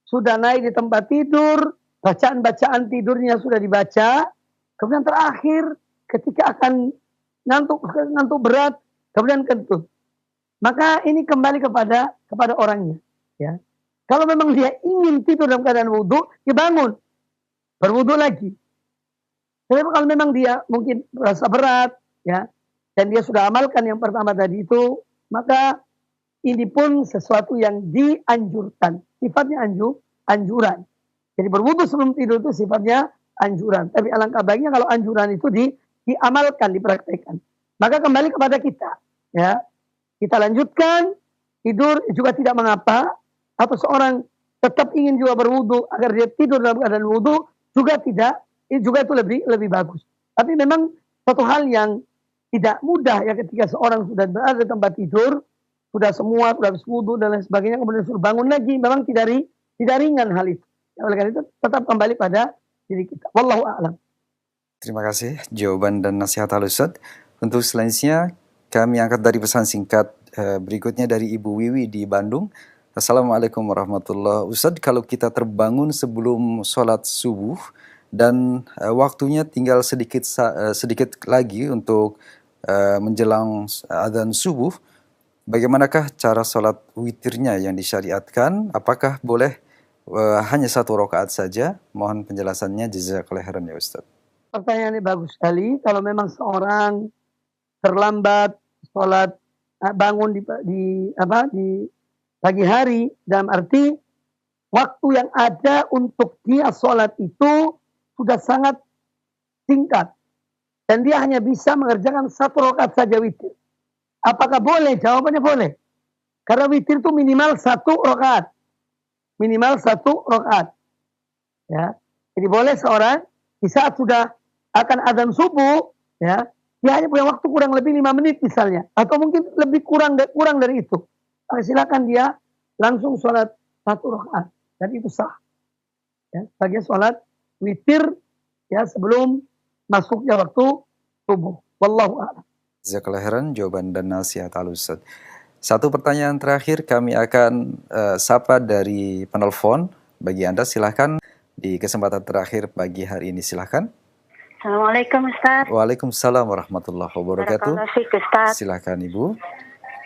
sudah naik di tempat tidur, bacaan-bacaan tidurnya sudah dibaca, kemudian terakhir ketika akan ngantuk berat, kemudian kentut. Maka ini kembali kepada orangnya. Ya. Kalau memang dia ingin tidur dalam keadaan wudu, dia bangun, berwudu lagi. Tapi kalau memang dia mungkin merasa berat, ya, dan dia sudah amalkan yang pertama tadi itu, maka ini pun sesuatu yang dianjurkan. Sifatnya anjuran. Jadi berwudu sebelum tidur itu sifatnya anjuran. Tapi alangkah baiknya kalau anjuran itu diamalkan, dipraktekkan. Maka kembali kepada kita. Ya, kita lanjutkan, tidur juga tidak mengapa. Atau seorang tetap ingin juga berwudu agar dia tidur dalam keadaan wudu juga tidak, juga itu lebih bagus. Tapi memang satu hal yang tidak mudah ya ketika seorang sudah berada di tempat tidur, sudah habis wudu dan lain sebagainya, kemudian suruh bangun lagi, memang tidak ringan hal itu. Ya, oleh karena itu tetap kembali pada diri kita. Wallahu a'lam.
Terima kasih jawaban dan nasihat Al-Ustaz. Untuk selanjutnya kami angkat dari pesan singkat berikutnya dari Ibu Wiwi di Bandung. Assalamualaikum warahmatullahi wabarakatuh. Ustaz, kalau kita terbangun sebelum sholat subuh dan waktunya tinggal sedikit lagi untuk menjelang adzan subuh, bagaimanakah cara sholat witirnya yang disyariatkan? Apakah boleh hanya 1 rakaat saja? Mohon penjelasannya, jazakallahu khairan ya Ustaz.
Pertanyaannya bagus sekali. Kalau memang seorang terlambat sholat, bangun di pagi hari, dalam arti waktu yang ada untuk dia sholat itu sudah sangat singkat. Dan dia hanya bisa mengerjakan 1 rakaat saja witir. Apakah boleh? Jawabannya boleh. Karena witir itu minimal 1 rakaat. Minimal 1 rakaat. Ya. Jadi boleh seorang di saat sudah akan adzan subuh, ya, dia hanya punya waktu kurang lebih 5 menit misalnya. Atau mungkin lebih kurang dari itu. Silakan dia langsung sholat 1 rakaat dan itu sah. Ya, sebagai sholat witir ya sebelum masuknya waktu subuh. Wallahu a'lam.
Jazakallahu khairan jawaban dan nasihat Al-Ustaz. Satu pertanyaan terakhir kami akan sapa dari penelpon. Bagi Anda silahkan di kesempatan terakhir pagi hari ini, silahkan.
Assalamualaikum Ustaz.
Waalaikumsalam warahmatullahi wabarakatuh.
Barakallahu fiik Ustaz.
Silahkan Ibu.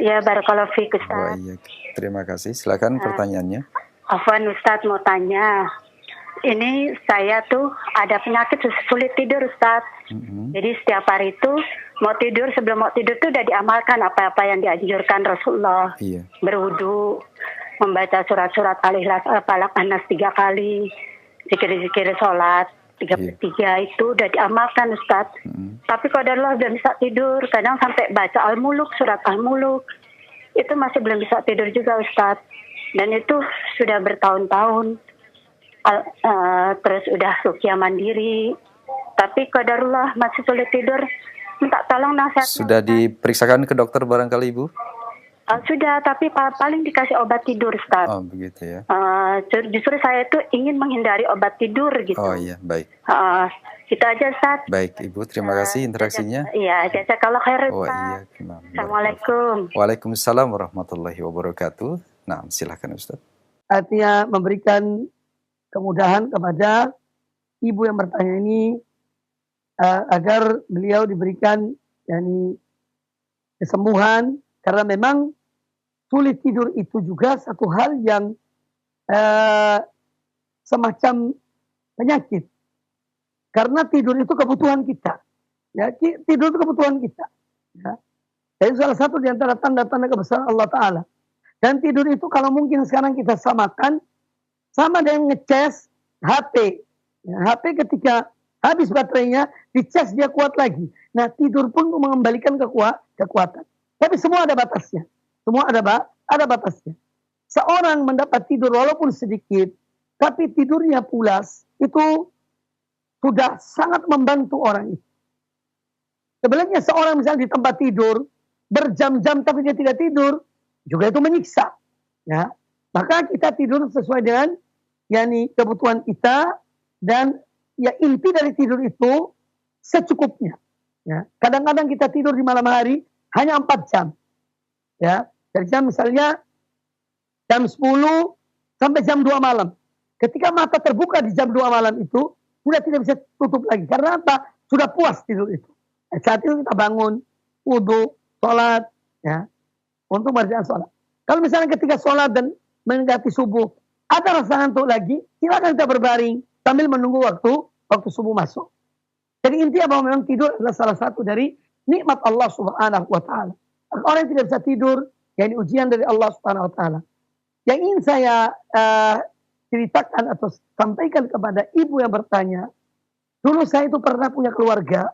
Ya, barakallahu fiik Ustaz.
Oh, iya. Terima kasih. Silakan pertanyaannya.
Afwan Ustaz, mau tanya. Ini saya tuh ada penyakit sulit tidur Ustaz. Jadi setiap hari itu sebelum mau tidur tuh udah diamalkan apa-apa yang dianjurkan Rasulullah.
Iya.
Berwudu, membaca surat-surat Al-Ikhlas, Falaq, An-Nas 3 kali, zikir-zikir sholat 33 itu udah diamalkan Ustaz. Tapi qadarullah udah bisa tidur, kadang sampai baca Al-Muluk, surat Al-Muluk. Itu masih belum bisa tidur juga Ustaz. Dan itu sudah bertahun-tahun. Terus udah ruqyah mandiri. Tapi qadarullah masih sulit tidur. Minta tolong nasihatnya.
Sudah diperiksakan ke dokter barangkali Ibu?
Sudah, tapi paling dikasih obat tidur Ustaz.
Oh begitu ya.
Justru saya itu ingin menghindari obat tidur gitu.
Oh iya, baik.
Itu aja Ustaz.
Baik Ibu, terima kasih interaksinya.
Iya, jazakallah khair
Oh
Ustaz.
iya.
Assalamualaikum.
Waalaikumsalam warahmatullahi wabarakatuh. Nah, silakan Ustaz.
Artinya memberikan kemudahan kepada ibu yang bertanya ini agar beliau diberikan kesembuhan, karena memang sulit tidur itu juga satu hal yang semacam penyakit. Karena tidur itu kebutuhan kita. Ya, tidur itu kebutuhan kita. Ya. Jadi salah satu di antara tanda-tanda kebesaran Allah Ta'ala. Dan tidur itu kalau mungkin sekarang kita samakan, sama dengan ngecas HP. Ya, HP ketika habis baterainya, dicas dia kuat lagi. Nah, tidur pun mengembalikan kekuatan. Tapi semua ada batasnya. Semua ada batasnya. Seorang mendapat tidur walaupun sedikit, tapi tidurnya pulas, itu sudah sangat membantu orang itu. Sebenarnya seorang misalnya di tempat tidur, berjam-jam tapi dia tidak tidur, juga itu menyiksa. Ya. Maka kita tidur sesuai dengan kebutuhan kita, dan ya inti dari tidur itu secukupnya. Ya. Kadang-kadang kita tidur di malam hari hanya 4 jam. Ya. Dari jam misalnya jam 10 sampai jam 2 malam. Ketika mata terbuka di jam 2 malam itu, sudah tidak bisa tutup lagi. Karena apa? Sudah puas tidur itu. Saat itu kita bangun, wudhu, sholat, ya, untuk mengerjakan sholat. Kalau misalnya ketika sholat dan mendekati subuh, ada rasa ngantuk lagi, silakan kita berbaring sambil menunggu waktu subuh masuk. Jadi intinya bahwa memang tidur adalah salah satu dari nikmat Allah Subhanahu wa Ta'ala. Orang yang tidak bisa tidur, ya ini ujian dari Allah Subhanahu wa Ta'ala. Yang ingin saya ceritakan atau sampaikan kepada ibu yang bertanya, dulu saya itu pernah punya keluarga.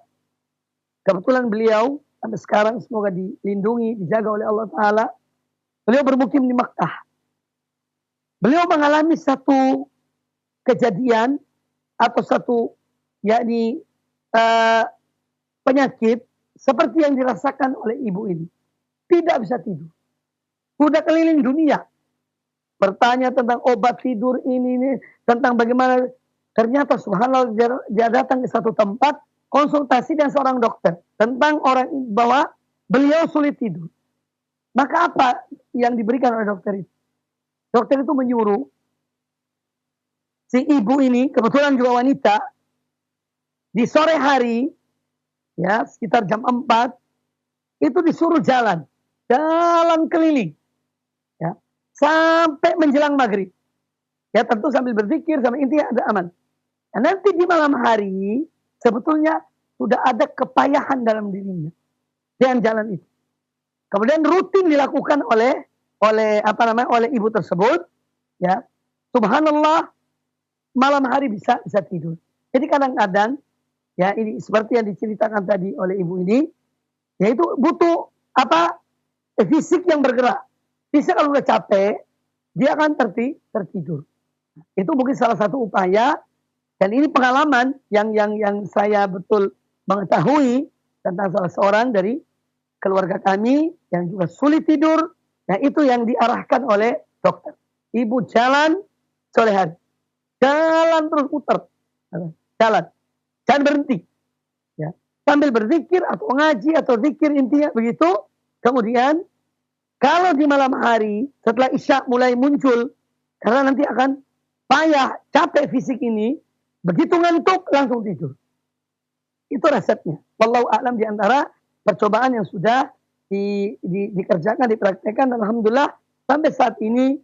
Kebetulan beliau sampai sekarang semoga dilindungi, dijaga oleh Allah Ta'ala. Beliau bermukim di Makkah. Beliau mengalami satu kejadian atau satu penyakit seperti yang dirasakan oleh ibu ini. Tidak bisa tidur. Sudah keliling dunia. Bertanya tentang obat tidur ini, tentang bagaimana. Ternyata subhanallah dia datang ke satu tempat, konsultasi dengan seorang dokter. Tentang orang bahwa beliau sulit tidur. Maka apa yang diberikan oleh dokter itu? Dokter itu menyuruh si ibu ini, kebetulan juga wanita, di sore hari, ya sekitar jam 4, itu disuruh jalan keliling, ya, sampai menjelang maghrib. Ya tentu sambil berzikir, sampai intinya ada aman. Nah, nanti di malam hari, sebetulnya sudah ada kepayahan dalam dirinya dengan jalan itu. Kemudian rutin dilakukan oleh ibu tersebut, ya. Subhanallah, malam hari bisa tidur. Jadi kadang-kadang, ya ini seperti yang diceritakan tadi oleh ibu ini, yaitu butuh fisik yang bergerak. Fisik kalau udah capek, dia akan tertidur. Itu mungkin salah satu upaya, dan ini pengalaman yang saya betul mengetahui tentang salah seorang dari keluarga kami yang juga sulit tidur. Nah itu yang diarahkan oleh dokter. Ibu jalan sore hari. Jalan terus putar. Jalan. Jangan berhenti. Ya. Sambil berzikir atau ngaji atau zikir, intinya begitu. Kemudian kalau di malam hari setelah isya mulai muncul, karena nanti akan payah, capek fisik ini, begitu ngantuk langsung tidur. Itu resepnya. Wallahu a'lam, di antara percobaan yang sudah dikerjakan, dipraktekkan, dan alhamdulillah sampai saat ini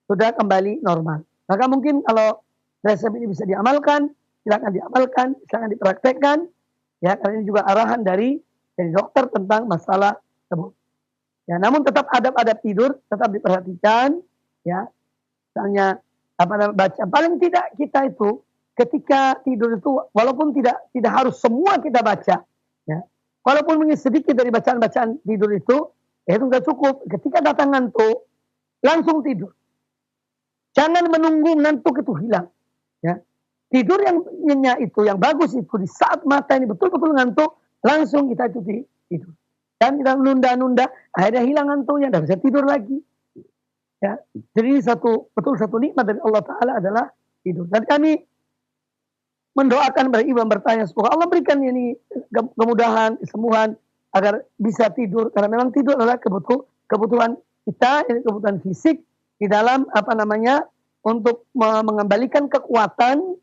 sudah kembali normal. Maka mungkin kalau resep ini bisa diamalkan, silakan diamalkan, silakan dipraktekkan, ya, karena ini juga arahan dari dokter tentang masalah tersebut. Ya, namun tetap adab-adab tidur tetap diperhatikan, ya. Misalnya baca, paling tidak kita itu ketika tidur itu walaupun tidak harus semua kita baca, ya. Walaupun mungkin sedikit dari bacaan-bacaan tidur itu sudah cukup. Ketika datang ngantuk, langsung tidur. Jangan menunggu ngantuk itu hilang. Ya. Tidur yang nyenyak itu, yang bagus itu, di saat mata ini betul-betul ngantuk, langsung kita itu tidur. Dan kita nunda-nunda, akhirnya hilang ngantuknya, tidak bisa tidur lagi. Ya. Jadi satu nikmat dari Allah Ta'ala adalah tidur. Dan kami mendoakan kepada ibu yang bertanya, semoga Allah berikan ini kemudahan, kesembuhan agar bisa tidur, karena memang tidur adalah kebutuhan kita, ini kebutuhan fisik di dalam untuk mengembalikan kekuatan,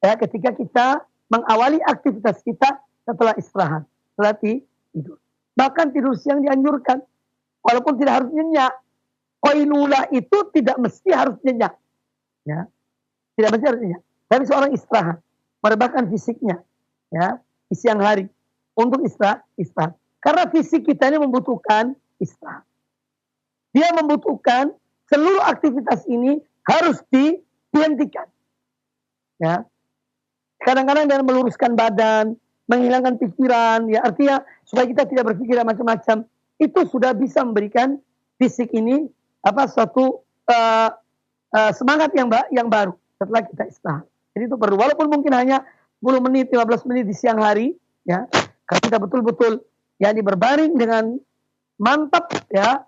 ya, ketika kita mengawali aktivitas kita setelah istirahat, setelah tidur. Bahkan tidur siang dianjurkan, walaupun tidak harus nyenyak. Qailula itu tidak mesti harus nyenyak, ya. tidak berhenti artinya. Tapi seorang istirahat, merebahkan fisiknya, ya, di siang hari untuk istirahat. Karena fisik kita ini membutuhkan istirahat. Dia membutuhkan seluruh aktivitas ini harus dihentikan. Ya. Kadang-kadang dengan meluruskan badan, menghilangkan pikiran, ya artinya supaya kita tidak berpikir macam-macam, itu sudah bisa memberikan fisik ini suatu semangat yang baru setelah kita istirahat. Jadi itu perlu, walaupun mungkin hanya 10 menit, 15 menit di siang hari, ya, kalau kita betul-betul berbaring dengan mantap, ya,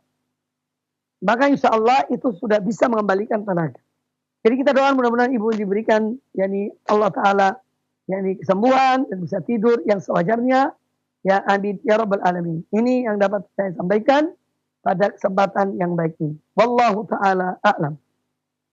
maka insya Allah itu sudah bisa mengembalikan tenaga. Jadi kita doakan mudah-mudahan ibu diberikan Allah Ta'ala kesembuhan dan bisa tidur yang sewajarnya. Ya amin ya rabbal alamin. Ini yang dapat saya sampaikan pada kesempatan yang baik ini. Wallahu ta'ala a'lam.